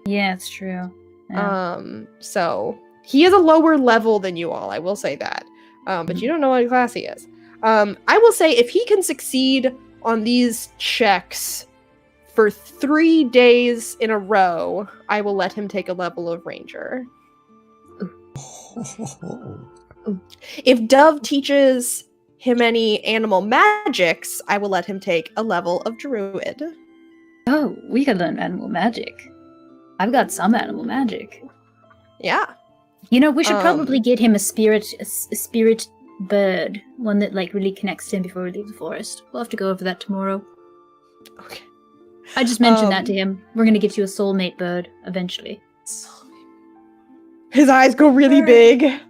Yeah, it's true. Yeah. So he is a lower level than you all. I will say that. But you don't know what class he is. I will say if he can succeed on these checks for 3 days in a row, I will let him take a level of Ranger. If Dove teaches him any animal magics, I will let him take a level of Druid. Oh, we could learn animal magic. I've got some animal magic. Yeah. You know, we should probably get him a spirit bird, one that like really connects to him before we leave the forest. We'll have to go over that tomorrow. Okay. I just mentioned that to him. We're gonna get you a soulmate bird eventually. His eyes go really big.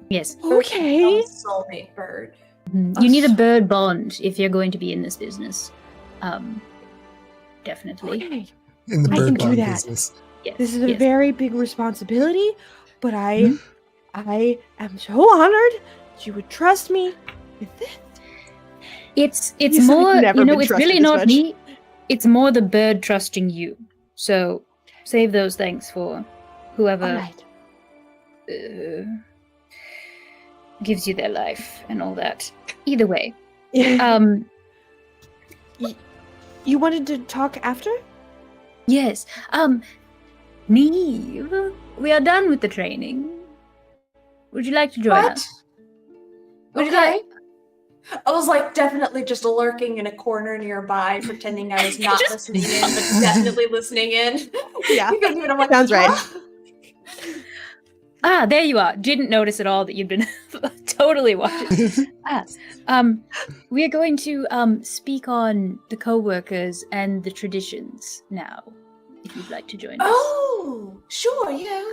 Yes. Okay. Soulmate bird. You need a bird bond if you're going to be in this business. Definitely. Okay. In the I can bird do bond that. business. Yes. This is a very big responsibility, but I am so honored that you would trust me with this. It's You said I've more, never you know, been it's trusted really this not much. me. It's more the bird trusting you. So save those things for whoever All right. gives you their life and all that. Either way. You wanted to talk after? Yes. Neve, we are done with the training. Would you like to join us? Would you like? I was like definitely just lurking in a corner nearby, pretending I was not listening in, but definitely listening in. Yeah. I'm like, Sounds right. Ah, there you are. Didn't notice at all that you'd been totally watching. We are going to speak on the co-workers and the traditions now, if you'd like to join us. Oh, sure, yeah.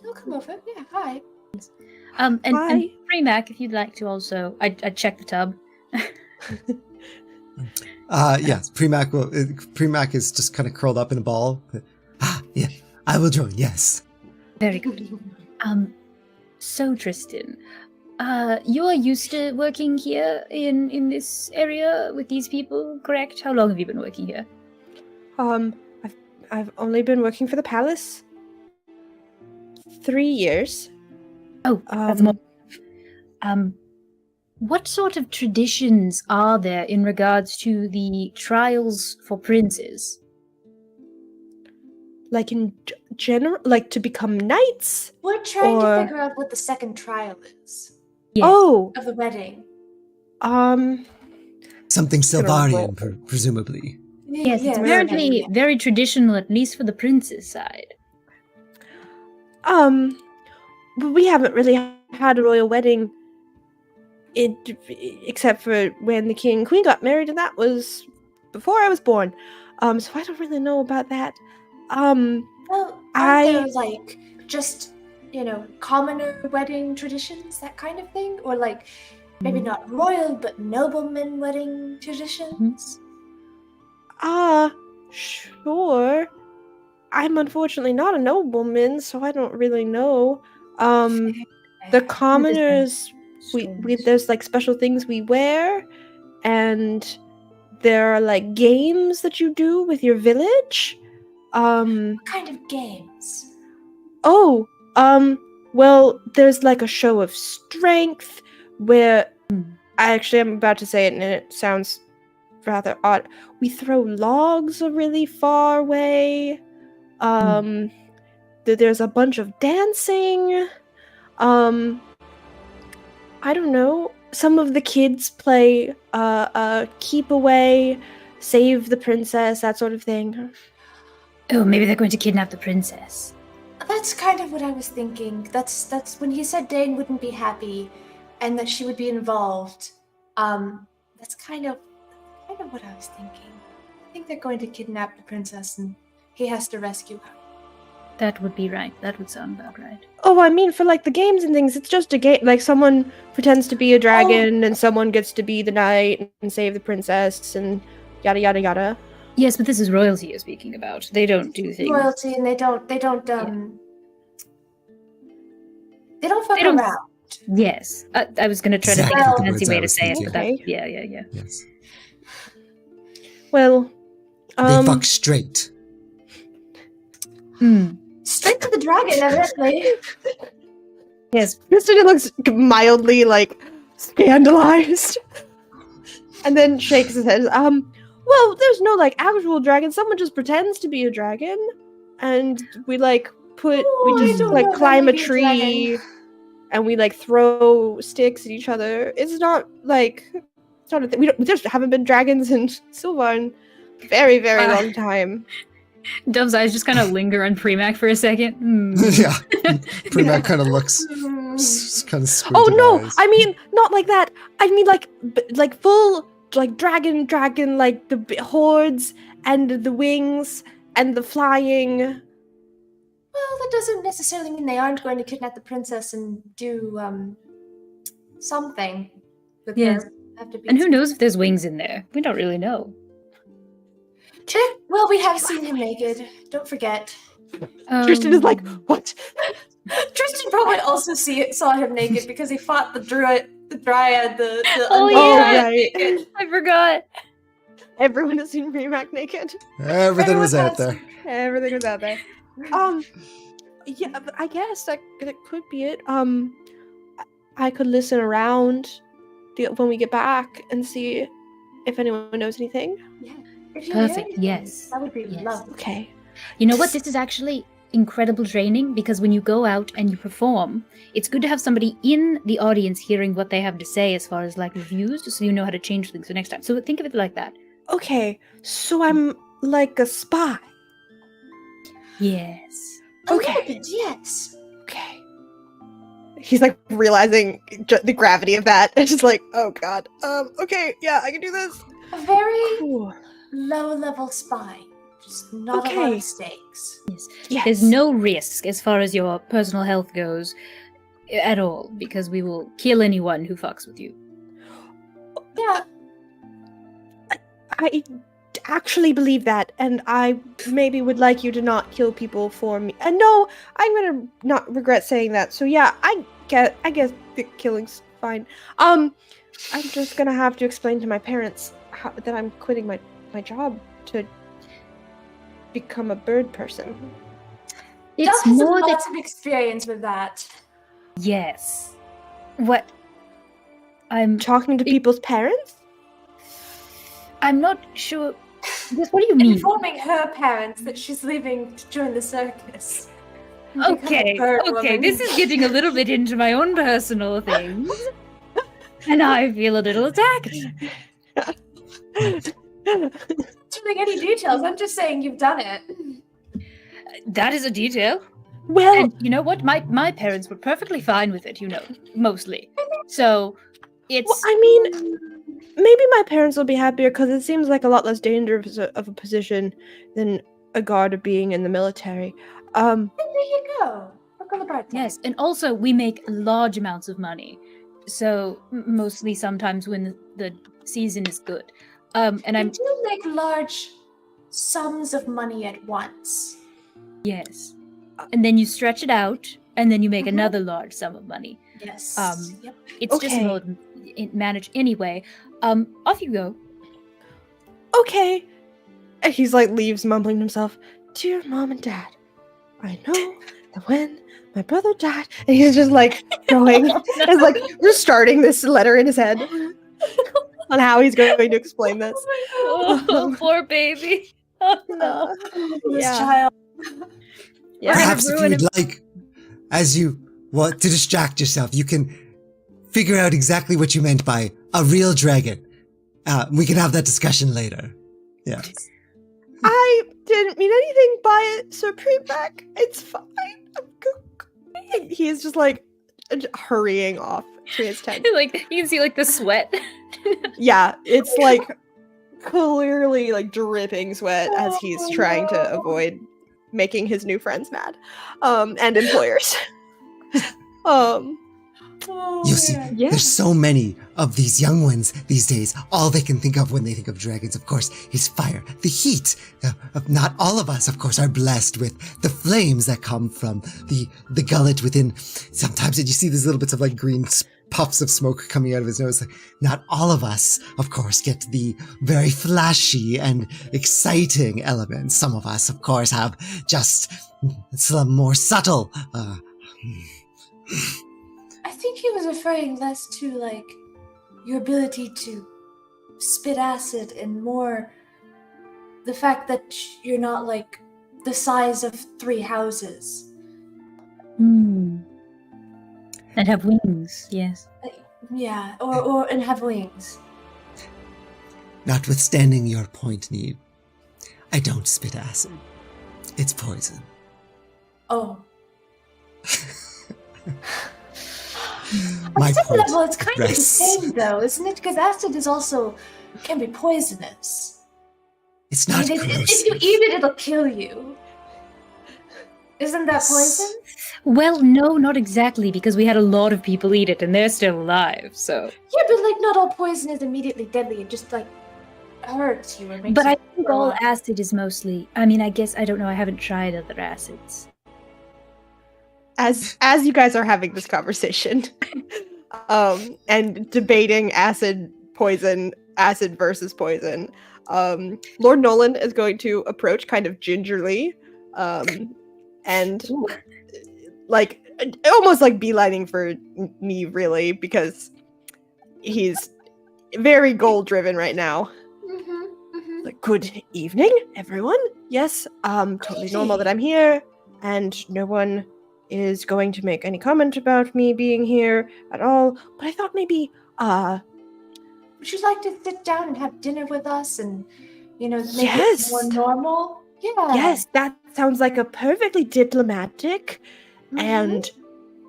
He'll come over. Yeah, hi. And Premac, if you'd like to also, I check the tub. Yes, Premac is just kind of curled up in a ball. Yeah, I will join. Yes. Very good. So Tristan, you are used to working here in this area with these people, correct? How long have you been working here? I've only been working for the palace 3 years. Oh, that's more. What sort of traditions are there in regards to the trials for princes? Like in general, like to become knights? We're trying to figure out what the second trial is. Yes. Oh, of the wedding. Something Silvarian, presumably. Yes, it's apparently very traditional, at least for the prince's side. But we haven't really had a royal wedding, except for when the king and queen got married, and that was before I was born. So I don't really know about that. Well, aren't there like just, commoner wedding traditions, that kind of thing? Or like maybe not royal, but nobleman wedding traditions? Sure. I'm unfortunately not a nobleman, so I don't really know. The commoners, we there's like special things we wear, and there are like games that you do with your village. What kind of games? Well, there's like a show of strength where I'm about to say it and it sounds rather odd. We throw logs really far away. There's a bunch of dancing. I don't know. Some of the kids play keep away, save the princess, that sort of thing. Oh, maybe they're going to kidnap the princess. That's kind of what I was thinking. That's when he said Dane wouldn't be happy and that she would be involved. That's kind of what I was thinking. I think they're going to kidnap the princess and he has to rescue her. That would be right. That would sound about right. Oh, I mean, for like the games and things, it's just a game. Like someone pretends to be a dragon and someone gets to be the knight and save the princess and yada yada yada. Yes, but this is royalty you're speaking about. They don't do things. Royalty, and they don't fuck around. Yes. I was going to try Exactly to think of the a fancy words way I to was say it, thinking. but that, Okay. yeah. Yes. Well, They fuck straight. Straight to the dragon, evidently. Yes. Kristen looks mildly like scandalized, and then shakes his head. Well, there's no like actual dragon. Someone just pretends to be a dragon, and we like we just like climb a tree, and we like throw sticks at each other. It's not like it's not a thing. We just haven't been dragons in Silvar in very, very long time. Dove's eyes just kind of linger on Premac for a second. Yeah. Premac kind of looks kind of squinted Oh no! eyes. I mean, not like that. I mean, like full, like dragon, like the hordes and the wings and the flying. Well, that doesn't necessarily mean they aren't going to kidnap the princess and do something with Yes. her. And who knows if there's wings in there? We don't really know. Well, we have seen him naked. Don't forget. Tristan is like, what? Tristan probably also saw him naked because he fought the dryad. Right. I forgot. Everyone has seen Premac naked. Everything was out there. Everything was out there. Yeah, but I guess that could be it. I could listen around when we get back and see if anyone knows anything. Yeah. If you Perfect, hear anything, yes. That would be Yes. lovely. Okay. You know what? This is actually incredible training because when you go out and you perform, it's good to have somebody in the audience hearing what they have to say as far as like reviews, so you know how to change things for next time. So think of it like that. Okay, so I'm like a spy. Yes. A Okay. little bit, yes. Okay. He's like realizing the gravity of that. It's just like, oh god. Okay, yeah, I can do this. A very Cool. low-level spy. Just not a lot Okay. of stakes. Yes. There's no risk as far as your personal health goes at all because we will kill anyone who fucks with you. Yeah. I actually believe that, and I maybe would like you to not kill people for me. And no, I'm gonna not regret saying that. So yeah, I guess the killing's fine. I'm just gonna have to explain to my parents that I'm quitting my job to become a bird person. It's Duff has more that lots of experience with that. yes. What I'm Talking to people's parents? I'm not sure. What do you mean? Informing her parents that she's leaving to join the circus. Okay, this is getting a little bit into my own personal things. And I feel a little attacked. Telling any details, I'm just saying you've done it. That is a detail. Well, And you know what? My parents were perfectly fine with it, mostly. So it's well, I mean, maybe my parents will be happier because it seems like a lot less dangerous of a position than a guard of being in the military. And there you go. Look on the bright side. yes, and also we make large amounts of money. So mostly sometimes when the season is good. And You I'm do make large sums of money at once. yes. And then you stretch it out and then you make Mhm. another large sum of money. Yes. Yep. It's just Okay. more managed anyway. Off you go. Okay. And he's like leaves mumbling to himself, "Dear mom and dad, I know that when my brother died," and he's just like going, it's like just starting this letter in his head on how he's going to explain this. Oh, poor baby. Oh no. This Yeah. child. Yeah. Perhaps if you ruin would like, as you want to distract yourself, you can figure out exactly what you meant by a real dragon. We can have that discussion later. Yeah. I didn't mean anything by it, Sir Premac. It's fine. He is just like hurrying off to his tent. Like you can see like the sweat. Yeah, it's like clearly like dripping sweat as he's trying to avoid making his new friends mad, and employers. You see, there's so many of these young ones these days. All they can think of when they think of dragons, of course, is fire. The heat. Not all of us, of course, are blessed with the flames that come from the gullet within. Sometimes you see these little bits of like green puffs of smoke coming out of his nose. Not all of us, of course, get the very flashy and exciting elements. Some of us, of course, have just some more subtle. I think he was referring less to, like, your ability to spit acid and more the fact that you're not, like, the size of 3 houses. And have wings, yes. Yeah, and have wings. Notwithstanding your point, Need, I don't spit acid. It's poison. Oh. My some point level, it's kind of the rests. same, though, isn't it? Because acid is also can be poisonous. It's not If you eat it, it'll kill you. Isn't that poison? Well, no, not exactly, because we had a lot of people eat it and they're still alive, so. Yeah, but like not all poison is immediately deadly. It just like hurts you or makes But you I think throw all up. acid is mostly. I mean, I guess I don't know. I haven't tried other acids. As you guys are having this conversation, and debating acid versus poison, Lord Nolan is going to approach kind of gingerly, and like almost like beelining for me, really, because he's very goal driven right now. Like, good evening, everyone. Yes, totally normal that I'm here, and no one is going to make any comment about me being here at all. But I thought maybe, would you like to sit down and have dinner with us and, make Yes. it more normal? Yeah. Yes, that sounds like a perfectly diplomatic and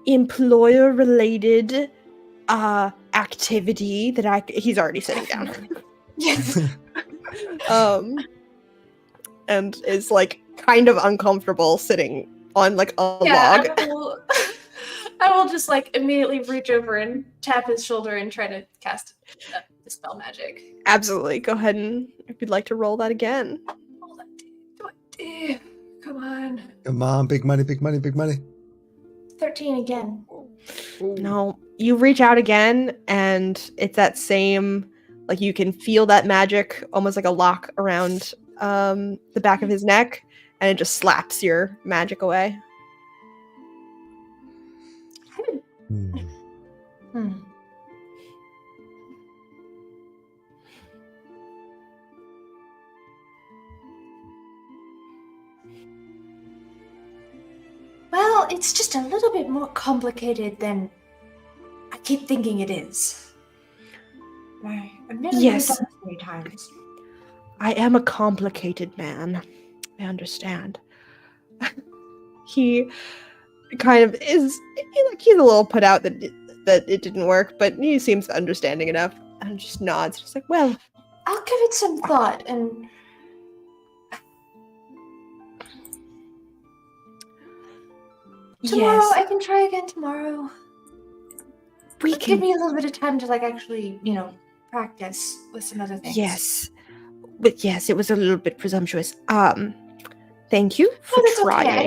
employer-related activity that he's already sitting down. Yes. And is like kind of uncomfortable sitting on like a log. I will just like immediately reach over and tap his shoulder and try to cast dispel magic. Absolutely. Go ahead and if you'd like to roll that again. Roll that D. Come on. Come on, big money, big money, big money. 13 again. No, you reach out again and it's that same, like you can feel that magic almost like a lock around the back of his neck, and it just slaps your magic away. Well, it's just a little bit more complicated than I keep thinking it is. I've never Yes. done this many times. I am a complicated man. I understand. He kind of is, he's a little put out that it didn't work, but he seems understanding enough and just nods. Just like, well, I'll give it some thought and tomorrow yes, I can try again tomorrow. we Give can. me a little bit of time to like actually, practice with some other things. Yes, but yes, it was a little bit presumptuous. Thank you for No, that's trying. okay.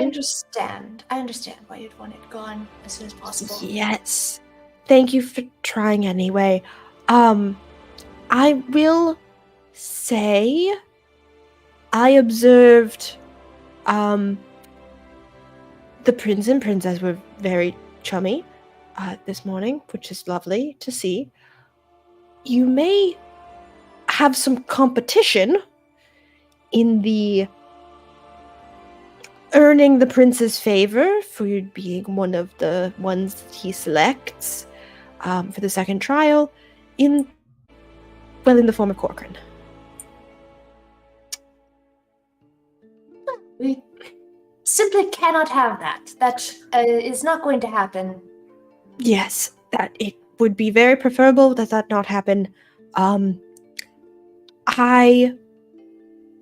I understand why you'd want it gone as soon as possible. Yes. Thank you for trying anyway. I will say I observed the prince and princess were very chummy this morning, which is lovely to see. You may have some competition in the earning the prince's favor for you being one of the ones that he selects for the second trial in the form of Corcoran. We simply cannot have that. That is not going to happen. Yes, that it would be very preferable that not happen. I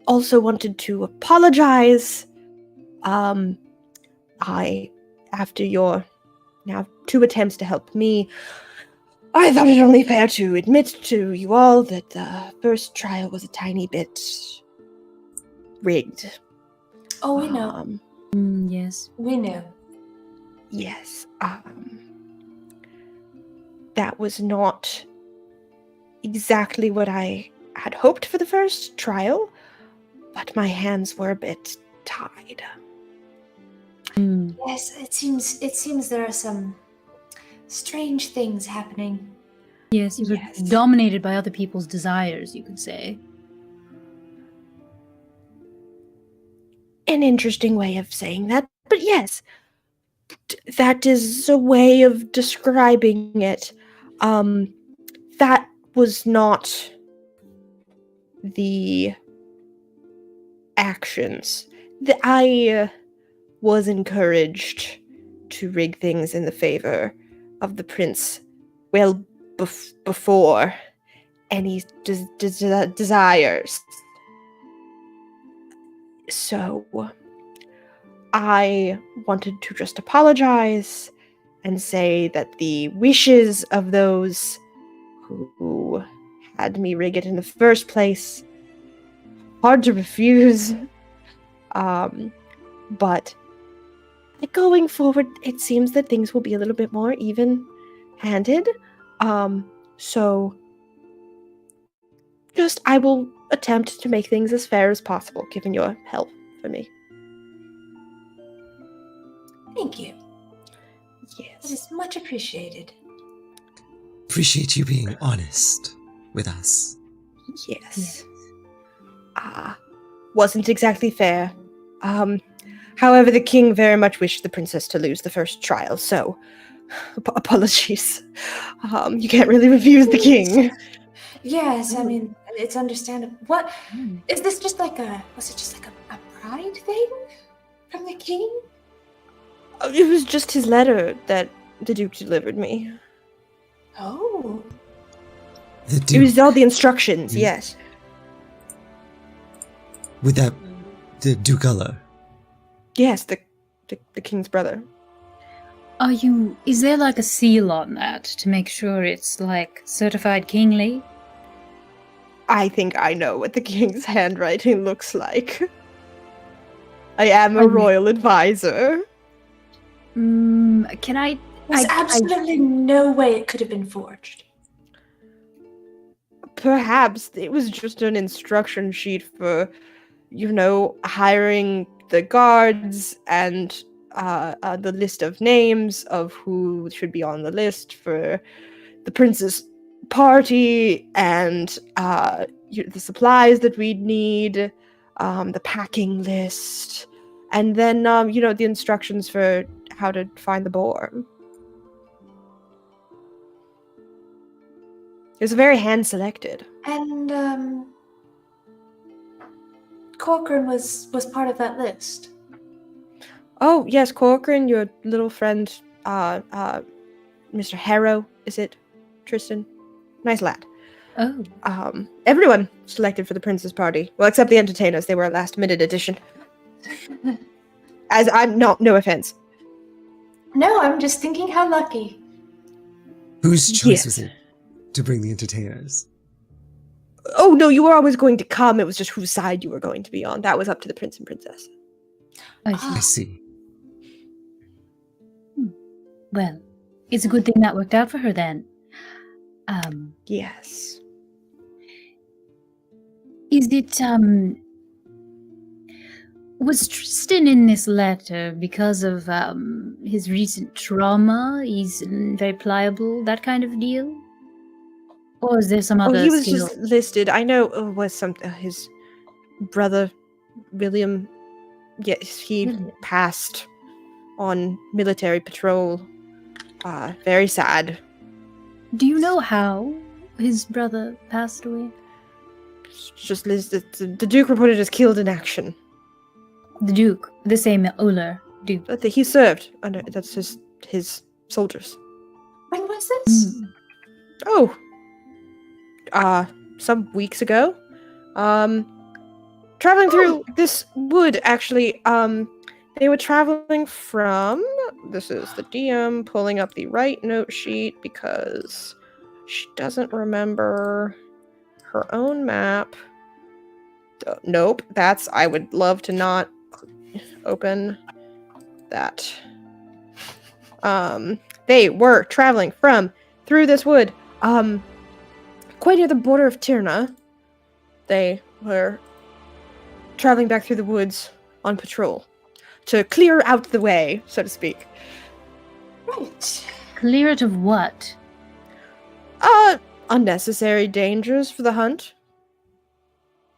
also wanted to apologize. After your now 2 attempts to help me. I thought it only fair to admit to you all that the first trial was a tiny bit rigged. Oh, we know. Yes. We know. Yes. That was not exactly what I had hoped for the first trial, but my hands were a bit tied. Yes, it seems there are some strange things happening. Yes, you were dominated by other people's desires, you could say. An interesting way of saying that, but yes, that is a way of describing it. That was not the actions. I was encouraged to rig things in the favor of the prince, well, before any desires. So I wanted to just apologize and say that the wishes of those who had me rig it in the first place, hard to refuse. But going forward, it seems that things will be a little bit more even-handed. So just I will attempt to make things as fair as possible, given your help for me. Thank you. Yes. It is much appreciated. Appreciate you being honest with us. Yes. Wasn't exactly fair. However, the king very much wished the princess to lose the first trial, so apologies. You can't really refuse the king. Yes, I mean, it's understandable. What is this? Was it just like a pride thing from the king? It was just his letter that the Duke delivered me. Oh. The Duke. It was all the instructions, yes. With the Ducala. Yes, the king's brother. Is there like a seal on that to make sure it's like certified kingly? I think I know what the king's handwriting looks like. I am a royal advisor. Can I? There's absolutely no way it could have been forged. Perhaps it was just an instruction sheet for, hiring the guards and the list of names of who should be on the list for the prince's party and the supplies that we'd need, the packing list, and then, the instructions for how to find the boar. It was very hand-selected. And, Corcoran was part of that list. Oh, yes, Corcoran, your little friend, Mr. Harrow, is it? Tristan? Nice lad. Oh. Everyone selected for the prince's party. Well, except the entertainers. They were a last-minute addition. As I'm no offense. No, I'm just thinking how lucky. Whose choice was it to bring the entertainers? Oh, no, you were always going to come. It was just whose side you were going to be on. That was up to the prince and princess. I see. Well, it's a good thing that worked out for her then. Yes. Is it, was Tristan in this letter because of, his recent trauma? He's very pliable, that kind of deal? Or is there some other he was skill? just listed. I know it was his brother, William. Yes, he passed on military patrol. Very sad. Do you know how his brother passed away? Just listed. The Duke reported as killed in action. The Duke, the same Oler Duke. He served under. That's his soldiers. When was this? Oh. Some weeks ago. Traveling through this wood, actually. They were traveling from This is the DM pulling up the right note sheet because she doesn't remember her own map. Nope, I would love to not open that. They were traveling through this wood, quite near the border of Tirna. They were traveling back through the woods on patrol to clear out the way, so to speak. Right. Clear it of what? Unnecessary dangers for the hunt.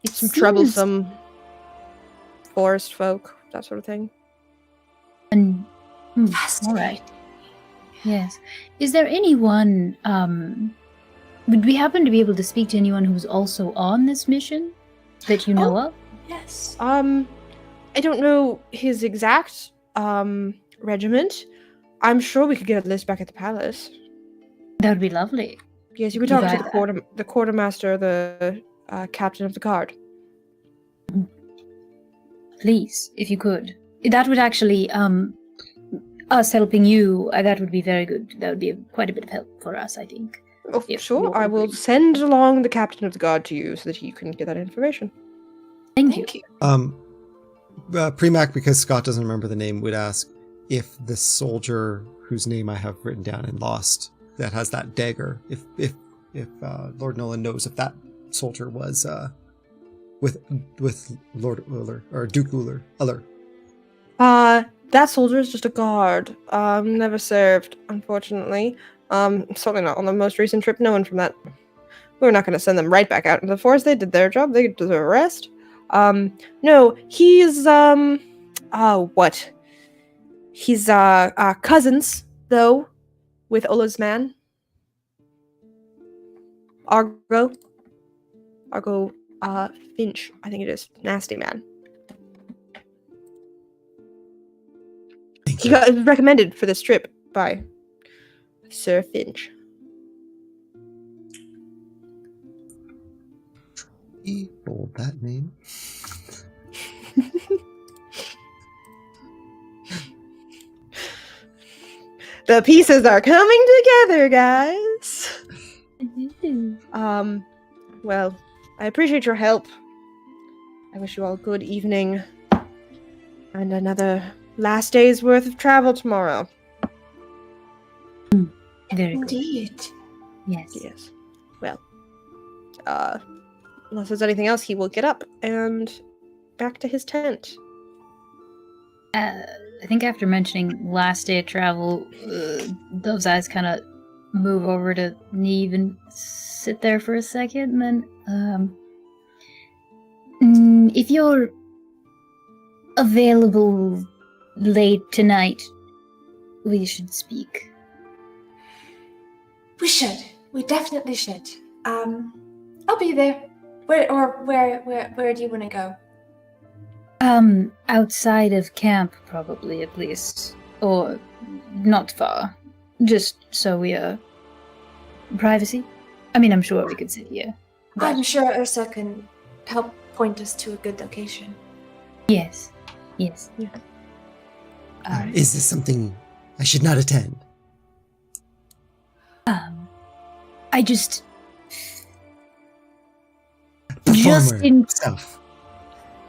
Some troublesome forest folk, that sort of thing. And all right. Yes. Is there anyone? Would we happen to be able to speak to anyone who's also on this mission that you know of? Yes. I don't know his exact regiment. I'm sure we could get a list back at the palace. That would be lovely. Yes, you could talk to the quartermaster, the captain of the guard. Please, if you could. That would actually, us helping you, that would be very good. That would be quite a bit of help for us, I think. Oh, sure. I will send along the captain of the guard to you so that you can get that information. Thank you. Premac, because Scott doesn't remember the name, would ask if the soldier whose name I have written down and lost that has that dagger, if Lord Nolan knows if that soldier was with Lord Uller or Duke Uller. That soldier is just a guard. Never served, unfortunately. Certainly not on the most recent trip. No one from that. We're not going to send them right back out into the forest. They did their job. They deserve a rest. No, he's what? He's cousins though with Ola's man. Argo Finch, I think it is. Nasty man. He got recommended for this trip by Sir Finch. He bold that name. The pieces are coming together, guys. Well, I appreciate your help. I wish you all a good evening and another last day's worth of travel tomorrow. Very good. Indeed. Yes. Well, unless there's anything else, he will get up and back to his tent. I think after mentioning last day of travel, those eyes kind of move over to Neve and sit there for a second, and then, if you're available late tonight, we should speak. We should. We definitely should. I'll be there. Where do you want to go? Outside of camp, probably, at least. Or not far. Just so we are... privacy? I mean, I'm sure we could sit here. But... I'm sure Ursa can help point us to a good location. Yes. Yeah. Is this something I should not attend? I just... Performer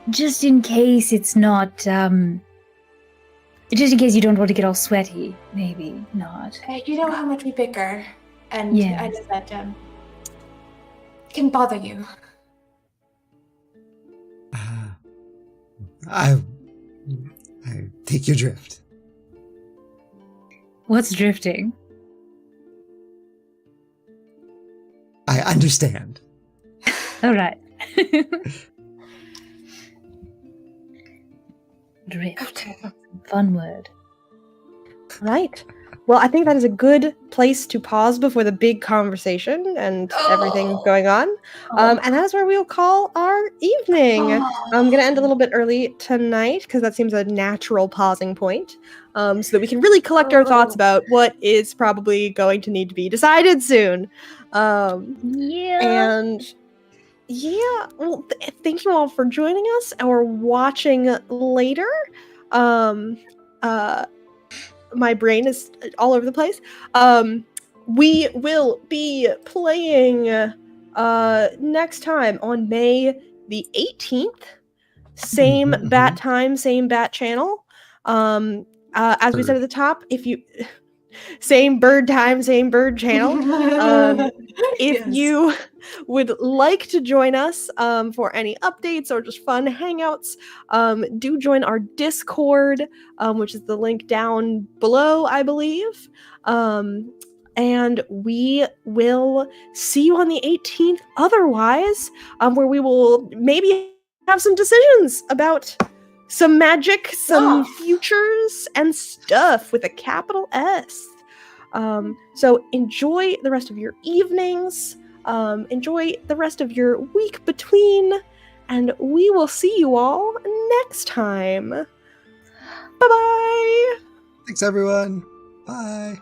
Just in case it's not, just in case you don't want to get all sweaty, maybe not. You know how much we bicker, and Yes. I know that can bother you. I take your drift. What's drifting? I understand. All right. Drift. Okay. Fun word. Right. Well, I think that is a good place to pause before the big conversation and everything going on. And that is where we'll call our evening. I'm going to end a little bit early tonight because that seems a natural pausing point, so that we can really collect our thoughts about what is probably going to need to be decided soon. And yeah, well, thank you all for joining us or watching later. my brain is all over the place. We will be playing next time on May the 18th. Same bat time, same bat channel. As we said at the top, if you same bird time, same bird channel. If you would like to join us for any updates or just fun hangouts, do join our Discord, which is the link down below, I believe. And we will see you on the 18th otherwise, where we will maybe have some decisions about some magic, some futures, and stuff with a capital S. So enjoy the rest of your evenings, enjoy the rest of your week between, and we will see you all next time. Bye-bye! Thanks, everyone. Bye.